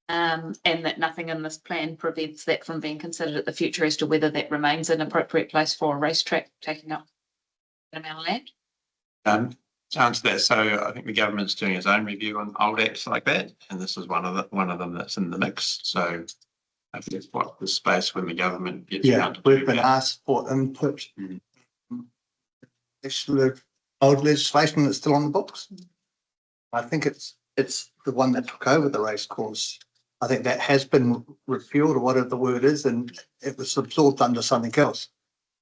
Speaker 1: and that nothing in this plan prevents that from being considered at the future as to whether that remains an appropriate place for a racetrack taking up an amount of land.
Speaker 13: To answer that, so I think the government's doing its own review on old acts like that, and this is one of them that's in the mix. So I think it's what the space when the government gets around to
Speaker 19: we've been asked for input. Old legislation that's still on the books. I think it's the one that took over the race course. I think that has been repealed or whatever the word is, and it was absorbed under something else.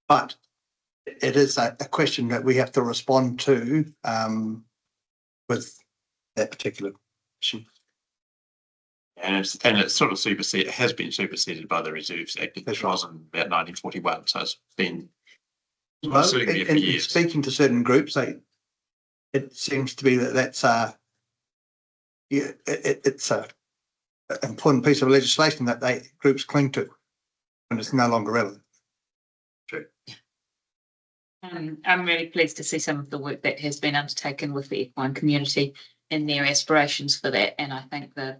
Speaker 19: But it is a question that we have to respond to with that particular issue.
Speaker 13: And it's sort of superseded. It has been superseded by the Reserves Act. It was in about 1941, so it's been sitting there for years.
Speaker 19: Speaking to certain groups, it seems to be that's it's a important piece of legislation that groups cling to, and it's no longer relevant.
Speaker 13: True.
Speaker 1: I'm really pleased to see some of the work that has been undertaken with the equine community and their aspirations for that. And I think the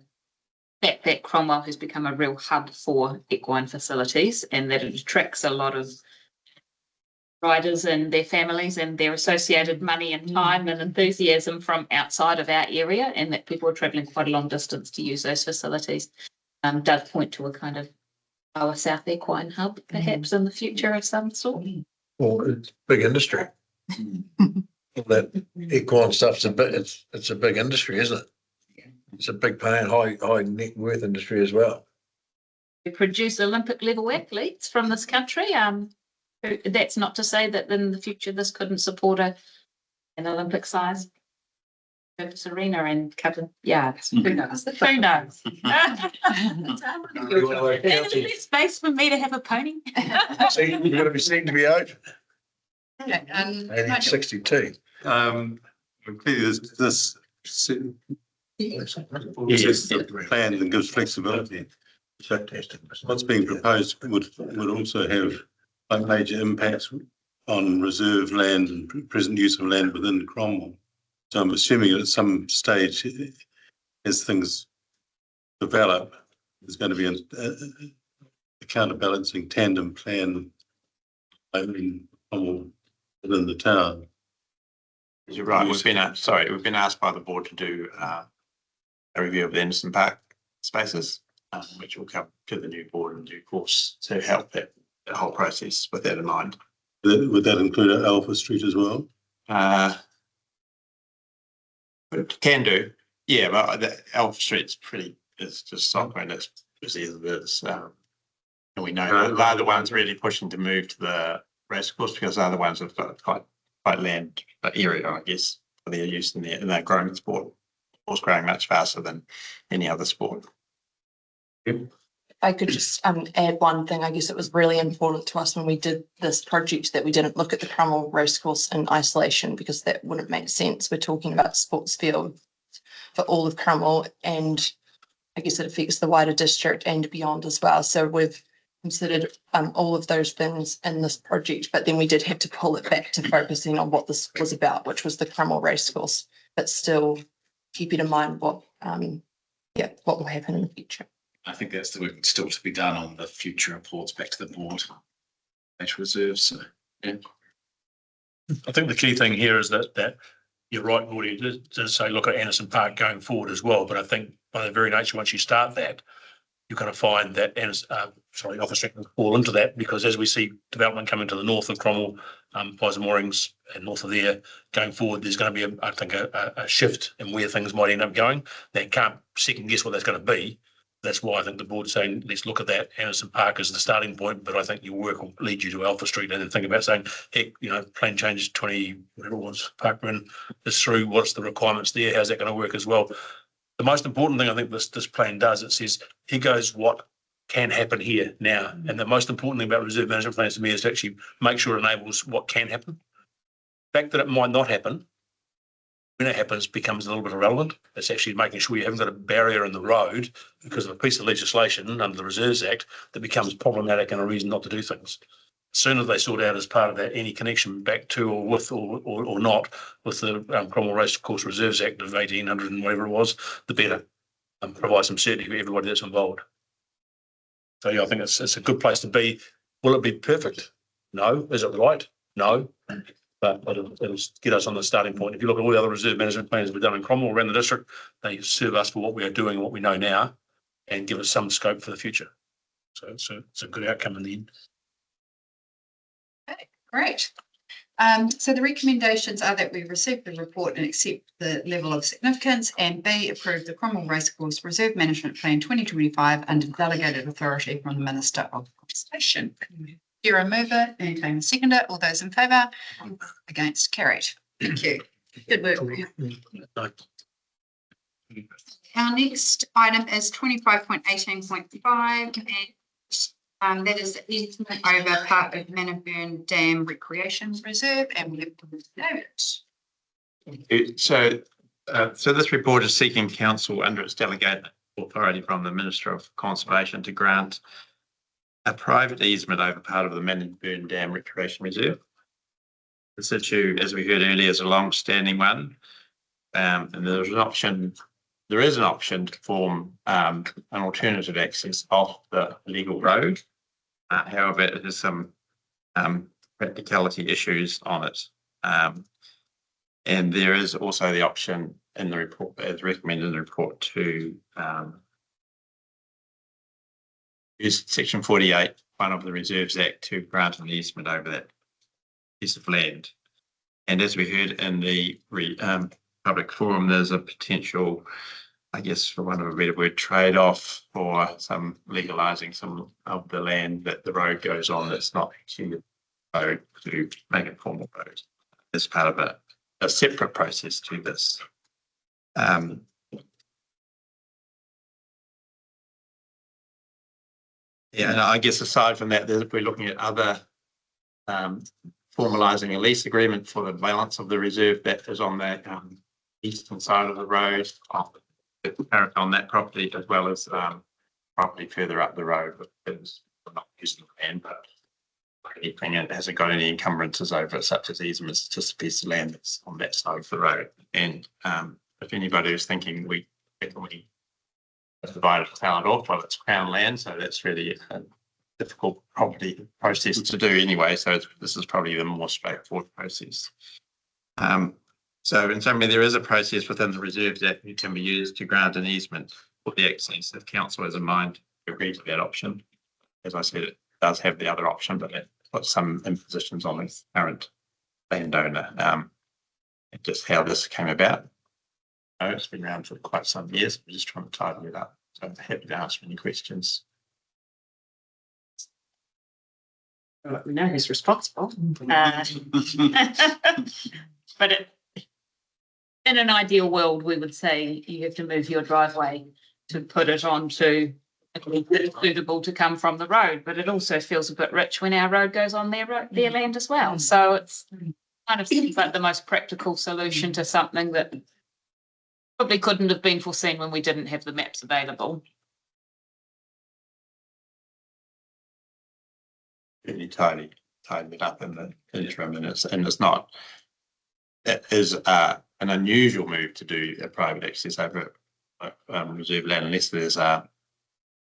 Speaker 1: fact that Cromwell has become a real hub for equine facilities and that it attracts a lot of riders and their families and their associated money and time and enthusiasm from outside of our area, and that people are travelling quite a long distance to use those facilities, does point to a kind of lower south equine hub perhaps in the future of some sort.
Speaker 10: Well, it's big industry. That equine stuff's it's a big industry, isn't it? It's a big paying high net worth industry as well.
Speaker 1: We produce Olympic level athletes from this country. That's not to say that in the future this couldn't support an Olympic size purpose arena and cover. Yeah, who knows? Who knows? There's space for me to have a pony.
Speaker 10: So you're going to be seen to be out.
Speaker 15: Okay,
Speaker 10: 1862.
Speaker 14: Clearly this plan that gives flexibility. What's being proposed would also have major impacts on reserve land and present use of land within Cromwell. So I'm assuming at some stage, as things develop, there's going to be a counterbalancing tandem plan in Cromwell within the town.
Speaker 13: You're right. We've been asked by the board to do a review of the Anderson Park spaces, which will come to the new board in due course to help that whole process with that in mind.
Speaker 14: Would that include Alpha Street as well?
Speaker 13: It can do, yeah. But the Alpha Street's it's just soccer and it's busy as it is. And we know they're the ones really pushing to move to the race course because they're the ones that've got quite land area, I guess, for their use in their growing sport. Horse growing much faster than any other sport.
Speaker 18: If I could just add one thing, I guess it was really important to us when we did this project that we didn't look at the Cromwell Racecourse in isolation because that wouldn't make sense. We're talking about sports field for all of Cromwell, and I guess it affects the wider district and beyond as well. So we've considered all of those things in this project, but then we did have to pull it back to focusing on what this was about, which was the Cromwell Racecourse, but still keeping in mind what will happen in the future.
Speaker 13: I think that's the work still to be done on the future reports back to the board. Natural reserves, so, yeah.
Speaker 4: I think the key thing here is that you're right, Gordy, to say look at Anderson Park going forward as well. But I think by the very nature, once you start that, you're going to find that Offa Street will fall into that, because as we see development coming to the north of Cromwell, Pisa Moorings and north of there going forward, there's going to be, I think, a shift in where things might end up going. They can't second guess what that's going to be. That's why I think the board's saying, let's look at that Anderson Park as the starting point, but I think your work will lead you to Alpha Street and then think about saying, heck, plan changes 20, whatever it was, Parkman is through, what's the requirements there, how's that going to work as well? The most important thing I think this plan does, it says, here goes what can happen here now. And the most important thing about reserve management plans to me is to actually make sure it enables what can happen. The fact that it might not happen, when it happens, becomes a little bit irrelevant. It's actually making sure you haven't got a barrier in the road because of a piece of legislation under the Reserves Act that becomes problematic and a reason not to do things. As soon as they sort out as part of that any connection back to or with or not with the Cromwell Racecourse Reserves Act of 1800 and whatever it was, the better. Provide some certainty for everybody that's involved. So yeah, I think it's a good place to be. Will it be perfect? No. Is it right? No. But it'll get us on the starting point. If you look at all the other reserve management plans we've done in Cromwell around the district, they serve us for what we are doing and what we know now and give us some scope for the future. So it's a good outcome in the end.
Speaker 15: Okay, great. So the recommendations are that we receive the report and accept the level of significance, and B, approve the Cromwell Racecourse Reserve Management Plan 2025 under delegated authority from the Minister of Conservation. You're a mover, entertain a seconder. All those in favour? Against? Carried. Thank you. Good work. Our next item is 25.18.5, and that is the easement over part of Mannaburn Dam Recreation Reserve, and we have David.
Speaker 20: So this report is seeking council under its delegated authority from the Minister of Conservation to grant a private easement over part of the Mannaburn Dam Recreation Reserve. This issue, as we heard earlier, is a long-standing one, and there is an option to form an alternative access off the legal road. However, it has some practicality issues on it, and there is also the option in the report, as recommended in the report, to use Section 48, one of the Reserves Act, to grant an easement over that piece of land. And as we heard in the public forum, there's a potential, I guess, for want of a better word, trade-off for some legalising some of the land that the road goes on that's not actually a road, to make it formal road as part of a separate process to this. Yeah, and I guess aside from that, we're looking at other formalising a lease agreement for the balance of the reserve that is on the eastern side of the road, on that property, as well as property further up the road, which is not using the land, but anything it hasn't got any encumbrances over it, such as easements, just a piece of land that's on that side of the road. And if anybody is thinking we divided the town off, well, it's Crown land, so that's really a difficult property process to do anyway. So this is probably the more straightforward process. So in summary, there is a process within the Reserves Act that can be used to grant an easement for the access if council has in mind to agree to that option. As I said, it does have the other option, but it puts some impositions on the current landowner. And just how this came about. It's been around for quite some years. We're just trying to tidy it up. So I'm happy to answer any questions.
Speaker 1: We know who's responsible. But in an ideal world, we would say you have to move your driveway to put it onto it's suitable to come from the road. But it also feels a bit rich when our road goes on their land as well. So it's kind of seems like the most practical solution to something that probably couldn't have been foreseen when we didn't have the maps available.
Speaker 20: really tidy it up in the interim, and it's not. It is an unusual move to do a private access over reserve land unless there's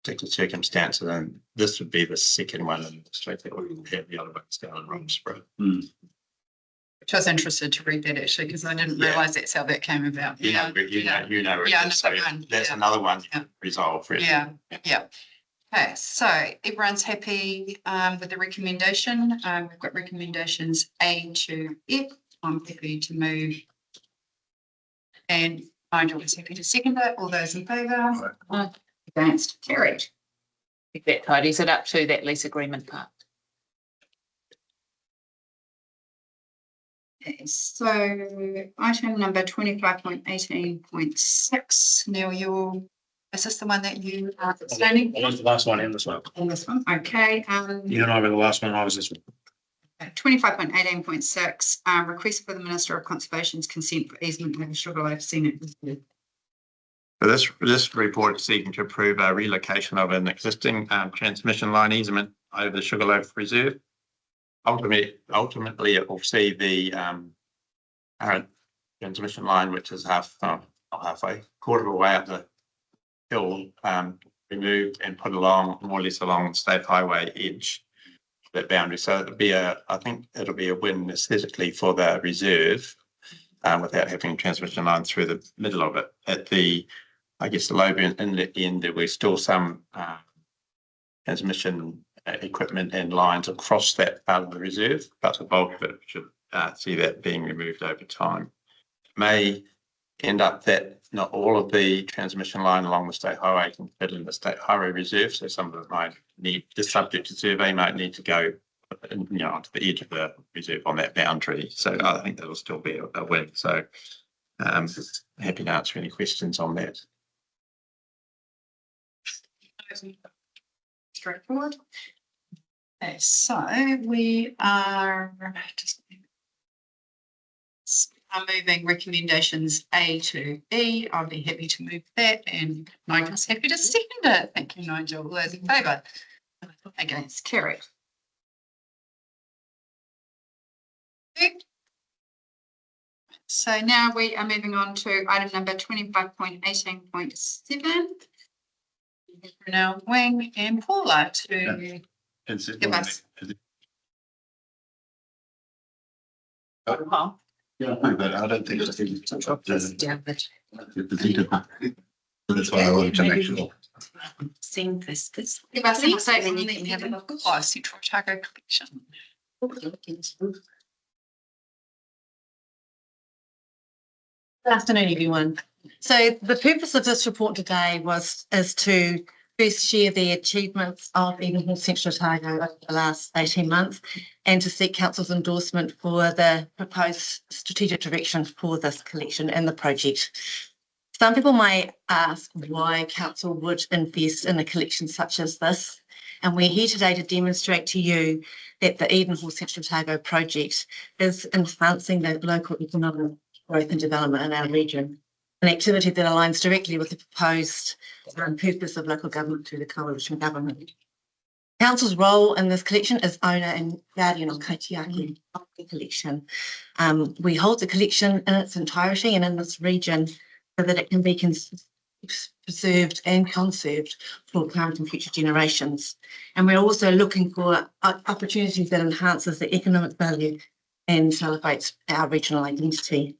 Speaker 20: particular circumstances, and this would be the second one in the state that we have the other ones down in Roxburgh.
Speaker 15: Which I was interested to read that actually, because I didn't realise that's how that came about.
Speaker 20: You know where it is, so that's another one to resolve. Really.
Speaker 15: Yeah. Okay, so everyone's happy with the recommendation. We've got recommendations A to F. I'm happy to move. And Nigel is happy to second it. All those in favour? Against? Carried.
Speaker 1: If that tidies it up to that lease agreement part.
Speaker 15: Okay, so item number 25.18.6. Neil, is this the one that you are abstaining?
Speaker 4: I was the last one and this one.
Speaker 15: On this one, okay.
Speaker 4: You and I were the last one, I was this one.
Speaker 15: 25.18.6, request for the Minister of Conservation's consent for easement over Sugarloaf Scenic Reserve.
Speaker 20: So this report is seeking to approve a relocation of an existing transmission line easement over the Sugarloaf Reserve. Ultimately, it will see the current transmission line, which is quarter of a way up the hill, removed and put along more or less along the state highway edge, that boundary. So I think it'll be a win aesthetically for the reserve, without having a transmission line through the middle of it. At the Lobe Inlet end, there was still some transmission equipment and lines across that part of the reserve, but the bulk of it should see that being removed over time. It may end up that not all of the transmission line along the state highway can fit in the state highway reserve, so some of it might need, just subject to survey, might need to go onto the edge of the reserve on that boundary. So I think that'll still be a win. So happy to answer any questions on that.
Speaker 15: Straightforward. Okay, so we are just moving recommendations A to E. I'll be happy to move that, and Nigel's happy to second it. Thank you, Nigel. All those in favour? Against? Carried. So now we are moving on to item number 25.18.7. Now Wing and Paula to give us.
Speaker 14: Yeah, but I don't think it's that's why I wanted to make sure.
Speaker 15: Seen this. Give us an insight on the Central Otago collection.
Speaker 7: Good afternoon, everyone. So the purpose of this report today is to first share the achievements of Edenhall Central Otago over the last 18 months and to seek Council's endorsement for the proposed strategic direction for this collection and the project. Some people might ask why Council would invest in a collection such as this, and we're here today to demonstrate to you that the Edenhall Central Otago project is enhancing the local economic growth and development in our region, an activity that aligns directly with the proposed purpose of local government through the coalition government. Council's role in this collection is owner and guardian of kaitiaki of the collection. We hold the collection in its entirety and in this region so that it can be preserved and conserved for current and future generations. And we're also looking for opportunities that enhances the economic value and celebrates our regional identity.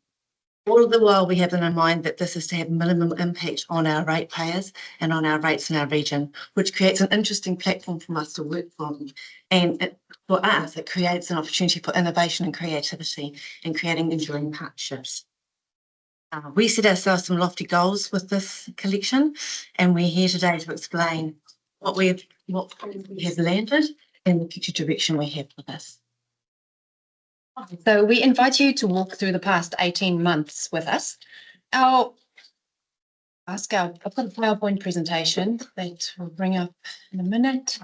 Speaker 7: All of the while, we have in mind that this is to have minimum impact on our ratepayers and on our rates in our region, which creates an interesting platform for us to work from. And for us, it creates an opportunity for innovation and creativity and creating enduring partnerships. We set ourselves some lofty goals with this collection, and we're here today to explain what we have landed and the future direction we have for this.
Speaker 18: So we invite you to walk through the past 18 months with us. I've got a PowerPoint presentation that will bring up in a minute.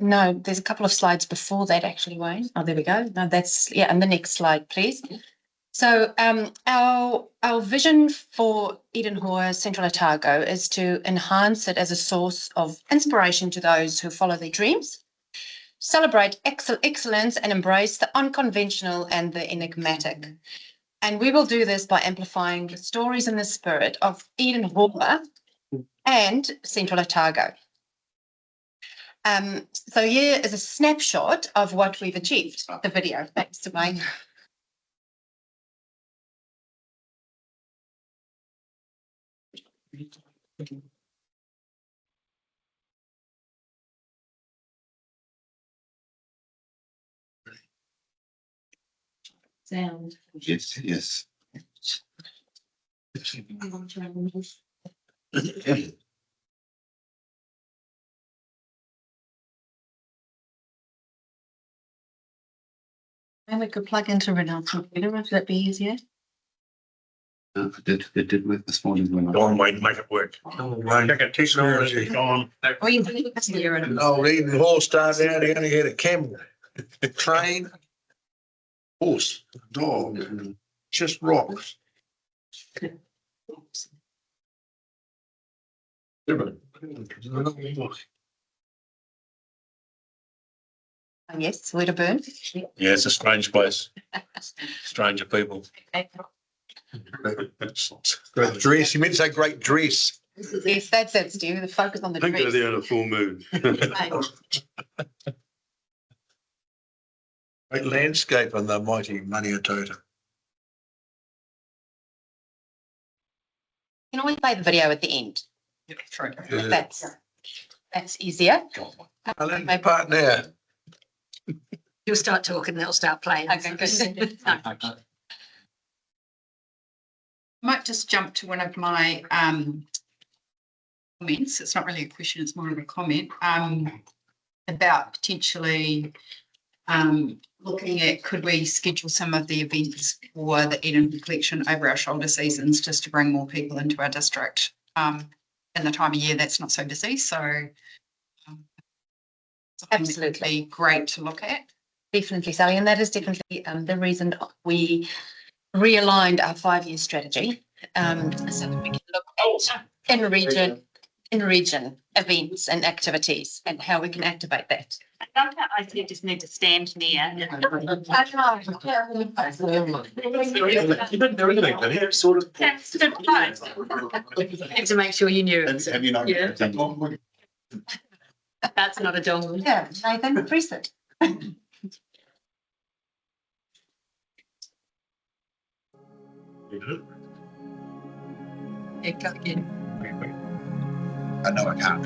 Speaker 18: No, there's a couple of slides before that actually, Wayne. Oh, there we go. No, that's, yeah, and the next slide, please. So our vision for Eden Hall Central Otago is to enhance it as a source of inspiration to those who follow their dreams, celebrate excellence and embrace the unconventional and the enigmatic. And we will do this by amplifying the stories and the spirit of Eden Hall and Central Otago. So here is a snapshot of what we've achieved, the video. Thanks to Wayne. Sound.
Speaker 14: Yes, yes.
Speaker 18: And we could plug into Renal's computer, would that be easier?
Speaker 14: It did work this morning when
Speaker 10: Go on, Wayne, make it work. Technology, go on.
Speaker 18: Oh, you can look at the
Speaker 10: Oh, Eden Horse started out, he only had a camel, a train, horse, dog, just rocks.
Speaker 18: Yes, Wedderburn.
Speaker 4: Yeah, it's a strange place. Stranger people.
Speaker 10: Great dress, you meant to say great dress.
Speaker 18: Yes, that's it, Stu. The focus on the
Speaker 14: I think they're
Speaker 18: dress.
Speaker 14: there on a full moon.
Speaker 10: Great landscape on the mighty Maniatota.
Speaker 18: You can always play the video at the end.
Speaker 10: Yeah.
Speaker 18: That's easier.
Speaker 10: My part now.
Speaker 17: You'll start talking, they'll start playing.
Speaker 18: Okay, good.
Speaker 15: Might just jump to one of my comments. It's not really a question, it's more of a comment about potentially looking at, could we schedule some of the events for the Eden collection over our shoulder seasons just to bring more people into our district in the time of year that's not so busy. So
Speaker 18: Absolutely
Speaker 15: great to look at.
Speaker 18: Definitely, Sally, and that is definitely the reason we realigned our 5-year strategy so that we can look at in-region events and activities and how we can activate that.
Speaker 1: I don't know, I just need to stand near.
Speaker 10: You didn't do anything, did you? Sort of.
Speaker 17: Have to make sure you knew it.
Speaker 14: Have you not?
Speaker 17: Yeah. That's not a dongle.
Speaker 18: Yeah, Nathan, press it.
Speaker 15: Yeah, click in.
Speaker 13: I know I can't.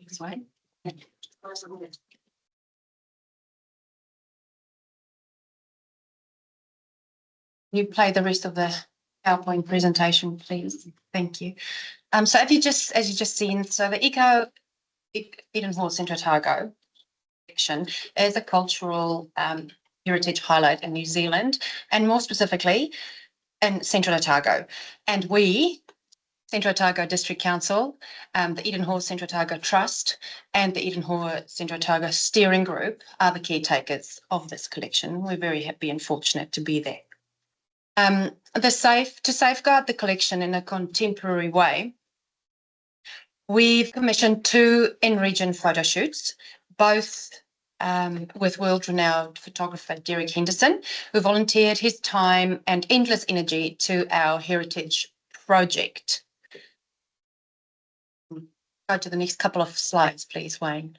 Speaker 18: This way. You play the rest of the PowerPoint presentation, please. Thank you. So as you just seen, so the Eden Hall Central Otago section is a cultural heritage highlight in New Zealand, and more specifically in Central Otago. And we Central Otago District Council, the Eden Hall Central Otago Trust, and the Eden Hall Central Otago Steering Group are the caretakers of this collection. We're very happy and fortunate to be there. To safeguard the collection in a contemporary way, we've commissioned 2 in-region photo shoots, both with world-renowned photographer Derek Henderson, who volunteered his time and endless energy to our heritage project. Go to the next couple of slides, please, Wayne.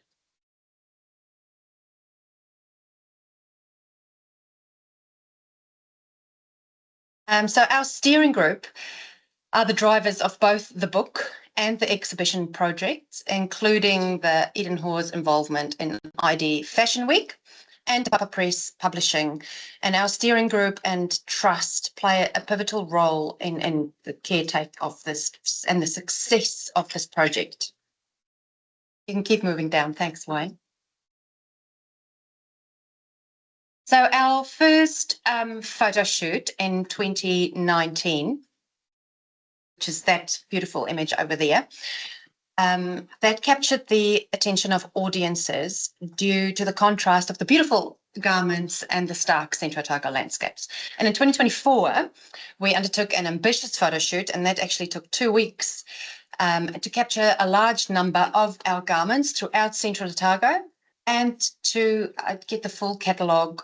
Speaker 18: So our steering group are the drivers of both the book and the exhibition projects, including the Eden Hall's involvement in ID Fashion Week and Papa Press Publishing. And our steering group and trust play a pivotal role in the caretake of this and the success of this project. You can keep moving down. Thanks, Wayne. So our first photo shoot in 2019, which is that beautiful image over there, that captured the attention of audiences due to the contrast of the beautiful garments and the stark Central Otago landscapes. And in 2024, we undertook an ambitious photo shoot, and that actually took 2 weeks to capture a large number of our garments throughout Central Otago and to get the full catalogue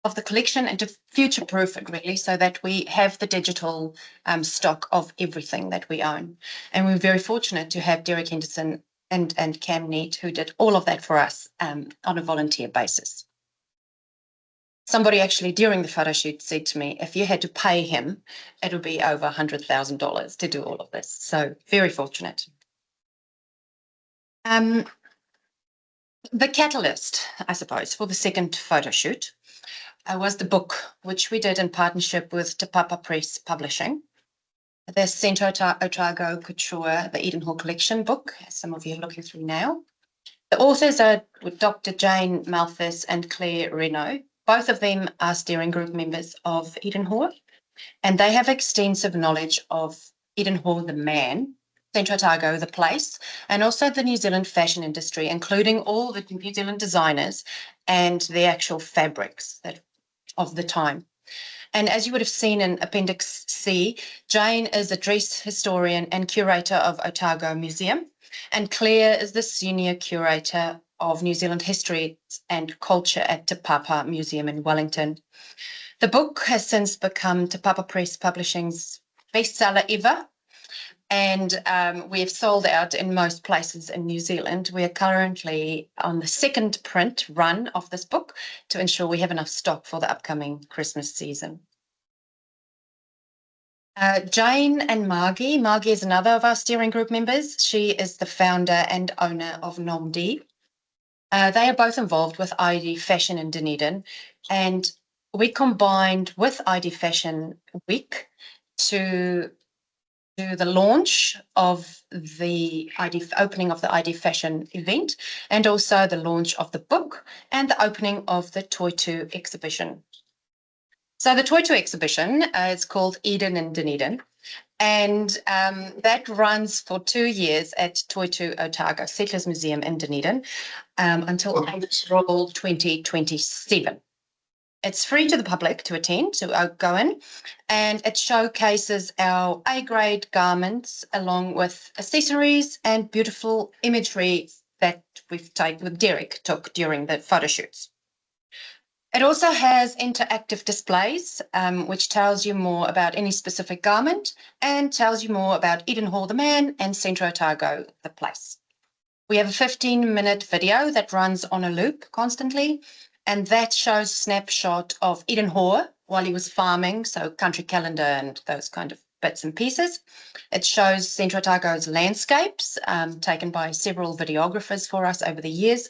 Speaker 18: of the collection and to future-proof it really, so that we have the digital stock of everything that we own. And we're very fortunate to have Derek Henderson and Cam Neat, who did all of that for us on a volunteer basis. Somebody actually during the photo shoot said to me, if you had to pay him, it would be over $100,000 to do all of this. So very fortunate. The catalyst, I suppose, for the second photo shoot was the book, which we did in partnership with Te Papa Press Publishing. The Central Otago Couture, the Eden Hall Collection book, as some of you are looking through now. The authors are Dr. Jane Malthus and Claire Renault. Both of them are steering group members of Eden Hall, and they have extensive knowledge of Eden Hall, the man, Central Otago, the place, and also the New Zealand fashion industry, including all the New Zealand designers and the actual fabrics of the time. And as you would have seen in Appendix C, Jane is a dress historian and curator of Otago Museum, and Claire is the senior curator of New Zealand history and culture at Te Papa Museum in Wellington. The book has since become Te Papa Press Publishing's bestseller ever, and we have sold out in most places in New Zealand. We are currently on the second print run of this book to ensure we have enough stock for the upcoming Christmas season. Jane and Margie. Margie is another of our steering group members. She is the founder and owner of Nomdi. They are both involved with ID Fashion in Dunedin, and we combined with ID Fashion Week to do the launch of the opening of the ID Fashion event, and also the launch of the book and the opening of the Toitu exhibition. So the Toitu exhibition is called Eden in Dunedin, and that runs for 2 years at Toitu Otago Settlers Museum in Dunedin until April 2027. It's free to the public to attend, to go in, and it showcases our A-grade garments along with accessories and beautiful imagery that Derek took during the photo shoots. It also has interactive displays, which tells you more about any specific garment and tells you more about Eden Hall, the man, and Central Otago, the place. We have a 15-minute video that runs on a loop constantly, and that shows a snapshot of Eden Hall while he was farming, so country calendar and those kind of bits and pieces. It shows Central Otago's landscapes, taken by several videographers for us over the years.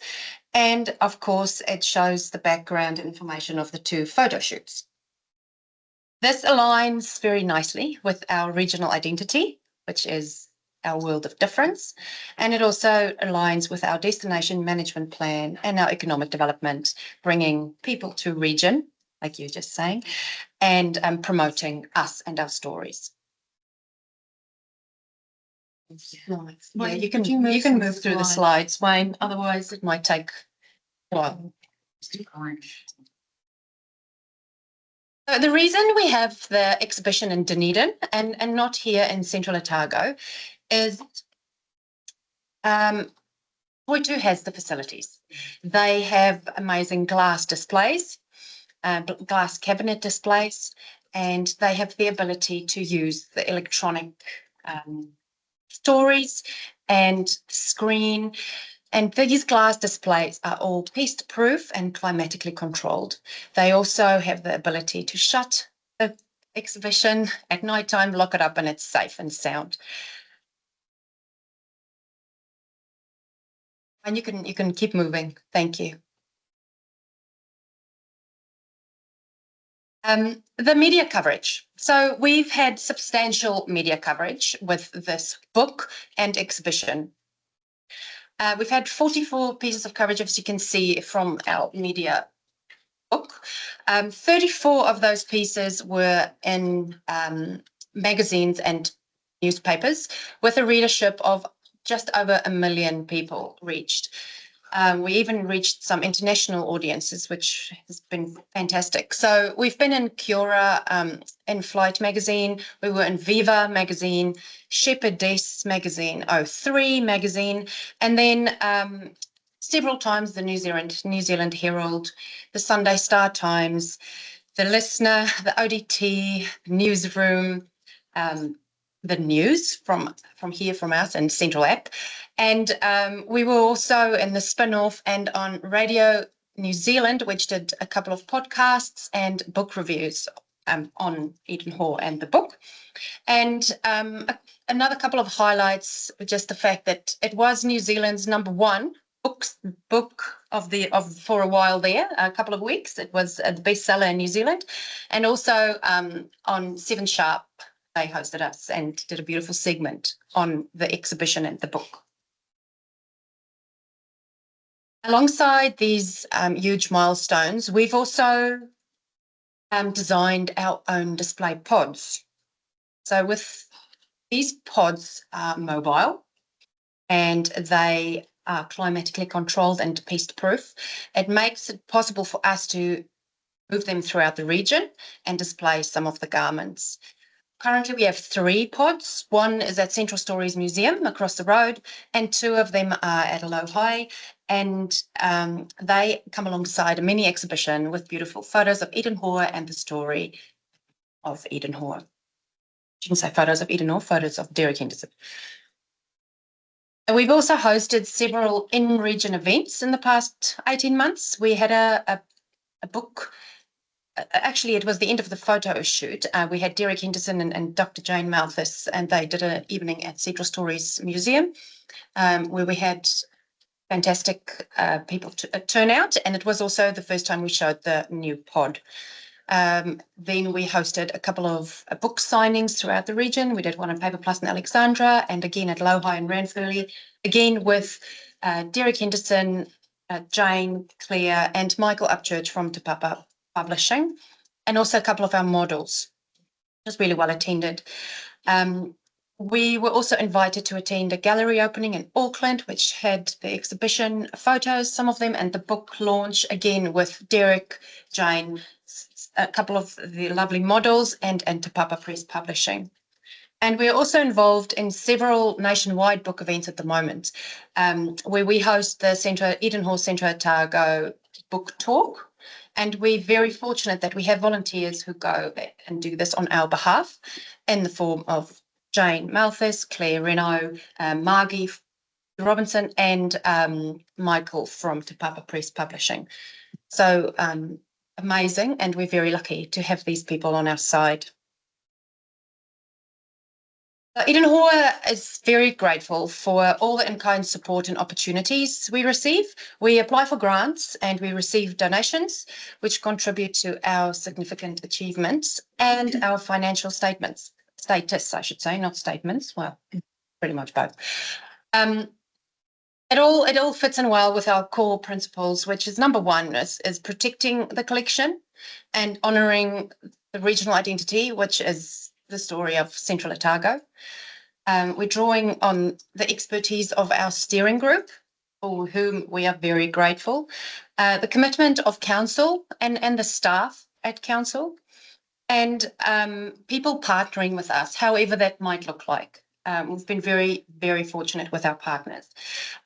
Speaker 18: And of course, it shows the background information of the 2 photo shoots. This aligns very nicely with our regional identity, which is our world of difference. And it also aligns with our destination management plan and our economic development, bringing people to region, like you were just saying, and promoting us and our stories. Yeah, you can move through the slides, Wayne, otherwise it might take a while. So the reason we have the exhibition in Dunedin and not here in Central Otago is Toitū has the facilities. They have amazing glass displays, glass cabinet displays, and they have the ability to use the electronic stories and screen. And these glass displays are all pest proof and climatically controlled. They also have the ability to shut the exhibition at night time, lock it up, and it's safe and sound. And you can keep moving. Thank you. The media coverage. So we've had substantial media coverage with this book and exhibition. We've had 44 pieces of coverage, as you can see from our media book. 34 of those pieces were in magazines and newspapers with a readership of just over 1 million people reached. We even reached some international audiences, which has been fantastic. So we've been in Kiora, in Flight magazine, we were in Viva magazine, Shepherdess magazine, O3 magazine, and then several times the New Zealand Herald, the Sunday Star Times, the Listener, the ODT, Newsroom, the news from here from us and Central App. And we were also in the spin-off and on Radio New Zealand, which did a couple of podcasts and book reviews on Eden Hall and the book. And another couple of highlights were just the fact that it was New Zealand's #1 book of for a while there, a couple of weeks. It was the bestseller in New Zealand. And also on 7 Sharp, they hosted us and did a beautiful segment on the exhibition and the book. Alongside these huge milestones, we've also designed our own display pods. So with these pods are mobile and they are climatically controlled and pest proof. It makes it possible for us to move them throughout the region and display some of the garments. Currently, we have 3 pods. One is at Central Stories Museum across the road, and 2 of them are at Aloha. And they come alongside a mini exhibition with beautiful photos of Eden Hall and the story of Eden Hall. I shouldn't say photos of Eden Hall, photos of Derek Henderson. And we've also hosted several in-region events in the past 18 months. We had a book. Actually, it was the end of the photo shoot. We had Derek Henderson and Dr. Jane Malthus, and they did an evening at Central Stories Museum where we had fantastic people turn out. And it was also the first time we showed the new pod. Then we hosted a couple of book signings throughout the region. We did one on Paper Plus in Alexandra and again at Aloha in Ranfurly, again with Derek Henderson, Jane, Claire, and Michael Upchurch from Te Papa Publishing, and also a couple of our models. It was really well attended. We were also invited to attend a gallery opening in Auckland, which had the exhibition photos, some of them, and the book launch, again with Derek, Jane, a couple of the lovely models, and Te Papa Press Publishing. And we're also involved in several nationwide book events at the moment, where we host the Eden Hall Central Otago Book Talk. And we're very fortunate that we have volunteers who go and do this on our behalf in the form of Jane Malthus, Claire Renault, Margie Robinson, and Michael from Te Papa Press Publishing. So amazing, and we're very lucky to have these people on our side. Eden Hall is very grateful for all the in-kind support and opportunities we receive. We apply for grants and we receive donations, which contribute to our significant achievements and our financial status, I should say, not statements. Well, pretty much both. It all fits in well with our core principles, which is #1 is protecting the collection and honouring the regional identity, which is the story of Central Otago. We're drawing on the expertise of our steering group, for whom we are very grateful, the commitment of council and the staff at council, and people partnering with us, however that might look like. We've been very, very fortunate with our partners.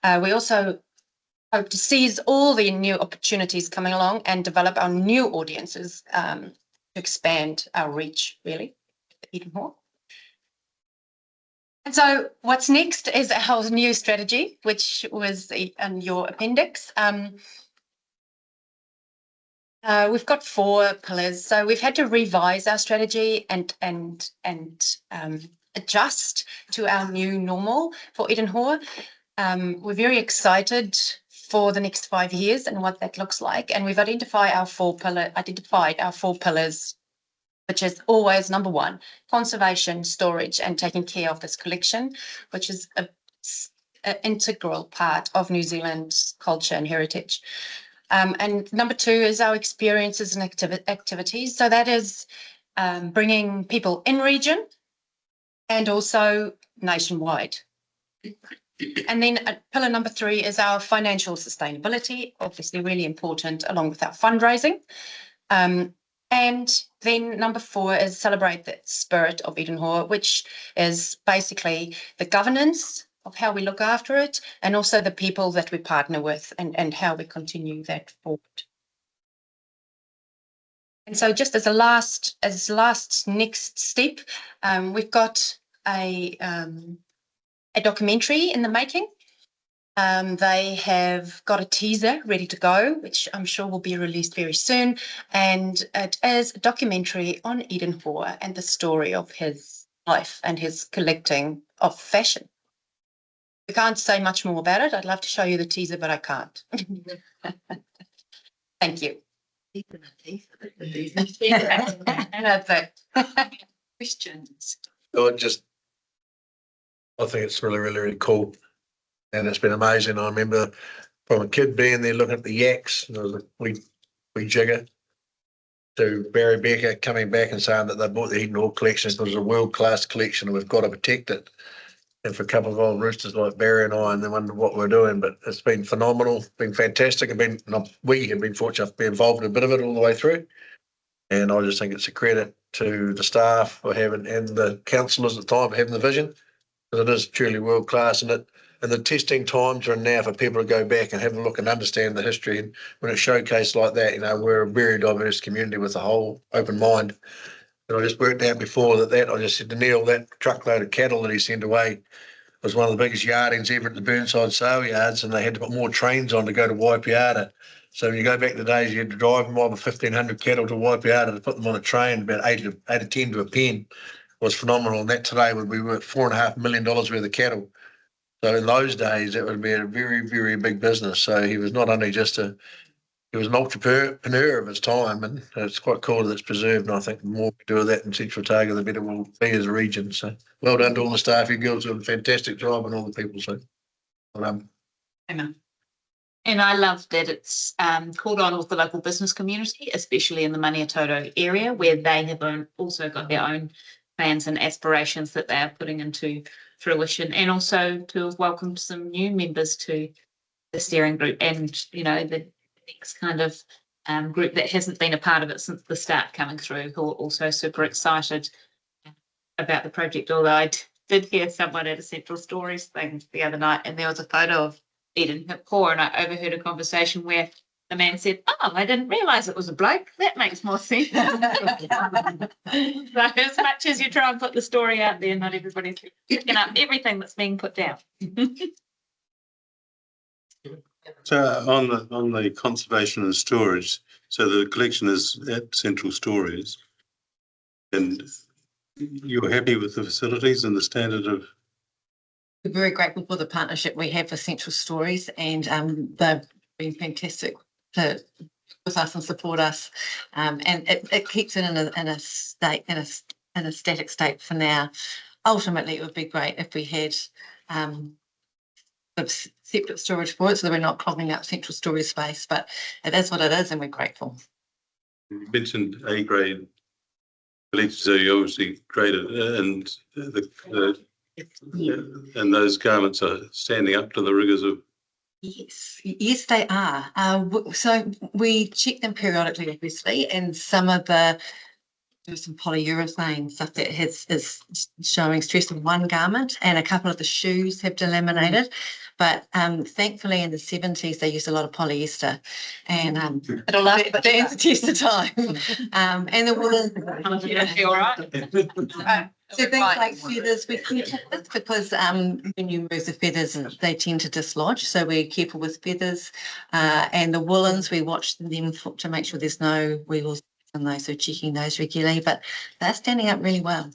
Speaker 18: We also hope to seize all the new opportunities coming along and develop our new audiences to expand our reach, really, even more. And so what's next is our new strategy, which was in your appendix. We've got 4 pillars, so we've had to revise our strategy and adjust to our new normal for Eden Hore. We're very excited for the next 5 years and what that looks like, and we've identified our 4 pillars, which is always number 1, conservation, storage, and taking care of this collection, which is an integral part of New Zealand's culture and heritage. And number 2 is our experiences and activities. So that is bringing people in region and also nationwide. And then pillar number 3 is our financial sustainability, obviously really important, along with our fundraising. And then number 4 is celebrate the spirit of Eden Hore, which is basically the governance of how we look after it, and also the people that we partner with, and how we continue that forward. And so just as a last next step, we've got a documentary in the making. They have got a teaser ready to go, which I'm sure will be released very soon. And it is a documentary on Eden Hore and the story of his life and his collecting of fashion. We can't say much more about it. I'd love to show you the teaser, but I can't. Thank you. And that's it.
Speaker 17: Questions?
Speaker 10: I think it's really, really, really cool. And it's been amazing. I remember from a kid being there looking at the yaks, and there was a wee jigger, to Barry Becker coming back and saying that they bought the Eden Hore collection. It was a world-class collection and we've got to protect it. And for a couple of old roosters like Barry and I, and they wonder what we're doing, but it's been phenomenal, been fantastic. We have been fortunate to be involved in a bit of it all the way through. And I just think it's a credit to the staff for having, and the councillors at the time, for having the vision, because it is truly world-class. And the testing times are now for people to go back and have a look and understand the history. And when it's showcased like that, we're a very diverse community with a whole open mind. And I just worked out before that I just said to Neil, that truckload of cattle that he sent away was one of the biggest yardings ever at the Burnside sale yards, and they had to put more trains on to go to Waipiata. So when you go back to the days, you had to drive them over 1,500 cattle to Waipiata to put them on a train, about 8 or 10 to a pen. It was phenomenal. And that today would be worth $4.5 million worth of cattle. So in those days, it would be a very, very big business. So he was not only he was an entrepreneur of his time, and it's quite cool that it's preserved. And I think the more we do that in Central Otago, the better we'll be as a region. So well done to all the staff. You girls doing a fantastic job, and all the people. So well done.
Speaker 1: Amen. And I love that it's called on with the local business community, especially in the Maniatoto area, where they have also got their own plans and aspirations that they are putting into fruition, and also to have welcomed some new members to the steering group, and the next kind of group that hasn't been a part of it since the start coming through, who are also super excited about the project. Although I did hear someone at a Central Stories thing the other night, and there was a photo of Eden Hore, and I overheard a conversation where the man said, "Oh, I didn't realise it was a bloke. That makes more sense." So as much as you try and put the story out there, not everybody's picking up everything that's being put down.
Speaker 14: So on the conservation and storage, so the collection is at Central Stories, and you're happy with the facilities and the standard of?
Speaker 21: We're very grateful for the partnership we have with Central Stories, and they've been fantastic to with us and support us, and it keeps it in a static state for now. Ultimately, it would be great if we had separate storage for it, so that we're not clogging up Central Storage space, but it is what it is, and we're grateful.
Speaker 14: You mentioned A-grade collections, so you obviously graded, and the And those garments are standing up to the rigours of.
Speaker 21: Yes, they are. So we check them periodically, obviously, and some of there's some polyurethane stuff that is showing stress on one garment, and a couple of the shoes have delaminated. But thankfully, in the 70s, they used a lot of polyester, and it'll last, but stands the test of time. And the woolen,
Speaker 1: all right.
Speaker 21: so things like feathers, we're careful with because when you move the feathers, they tend to dislodge. So we're careful with feathers, and the woolens, we watch them to make sure there's no weevils in those. So checking those regularly, but they're standing up really well.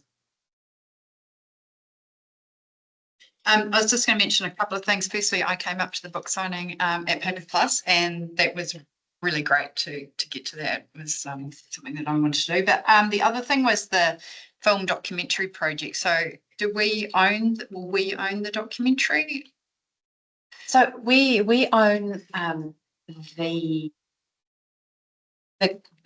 Speaker 15: I was just going to mention a couple of things. Firstly, I came up to the book signing at Paper Plus, and that was really great to get to that. It was something that I wanted to do. But the other thing was the film documentary project. So will we own the documentary?
Speaker 21: So we own the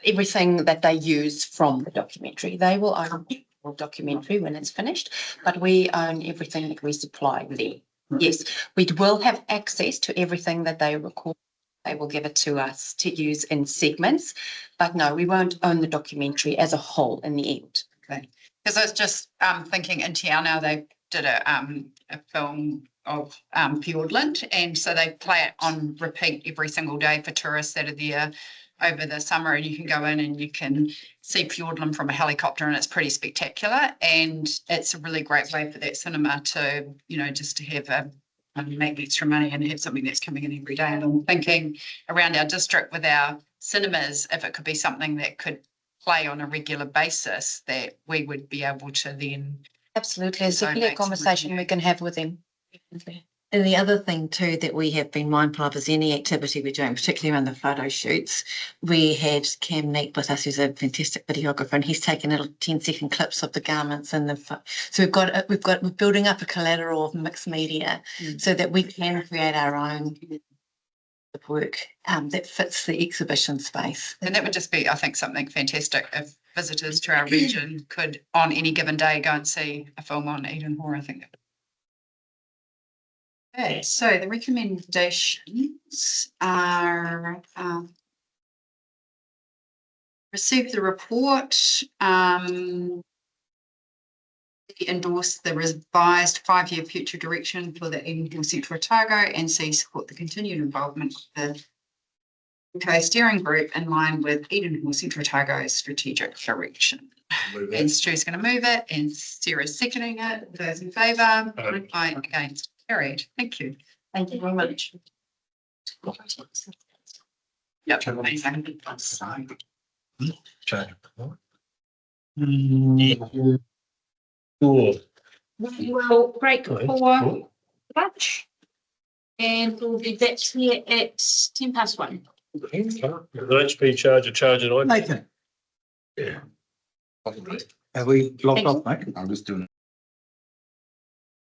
Speaker 21: everything that they use from the documentary. They will own the documentary when it's finished, but we own everything that we supply there. Yes, we will have access to everything that they record. They will give it to us to use in segments, but no, we won't own the documentary as a whole in the end.
Speaker 15: Okay, because I was just thinking in Te Anau, they did a film of Fiordland, and so they play it on repeat every single day for tourists that are there over the summer, and you can go in and you can see Fiordland from a helicopter, and it's pretty spectacular. And it's a really great way for that cinema to, just to have make extra money and have something that's coming in every day. And I'm thinking around our district with our cinemas, if it could be something that could play on a regular basis, that we would be able to then.
Speaker 21: Absolutely, it's definitely a conversation we can have with them. And the other thing too that we have been mindful of is any activity we're doing, particularly around the photo shoots. We had Cam Neat with us, who's a fantastic videographer, and he's taken little 10-second clips of the garments and so we're building up a collateral of mixed media so that we can create our own work that fits the exhibition space.
Speaker 15: And that would just be, I think, something fantastic if visitors to our region could, on any given day, go and see a film on Eden Hall. I think that. Okay, so the recommendations are receive the report, endorse the revised 5-year future direction for the Eden Hall Central Otago, and C, support the continued involvement of the steering group in line with Eden Hall Central Otago's strategic direction. And Stu's going to move it, and Sarah's seconding it. Those in favour? Aye. Against? Carried. Thank you.
Speaker 21: Thank you very much.
Speaker 15: Yep.
Speaker 1: We will break for lunch, and we'll be back here at 1:10.
Speaker 4: The HP charger.
Speaker 19: Nathan.
Speaker 4: Yeah.
Speaker 19: Have we logged off, mate? I'm just doing it.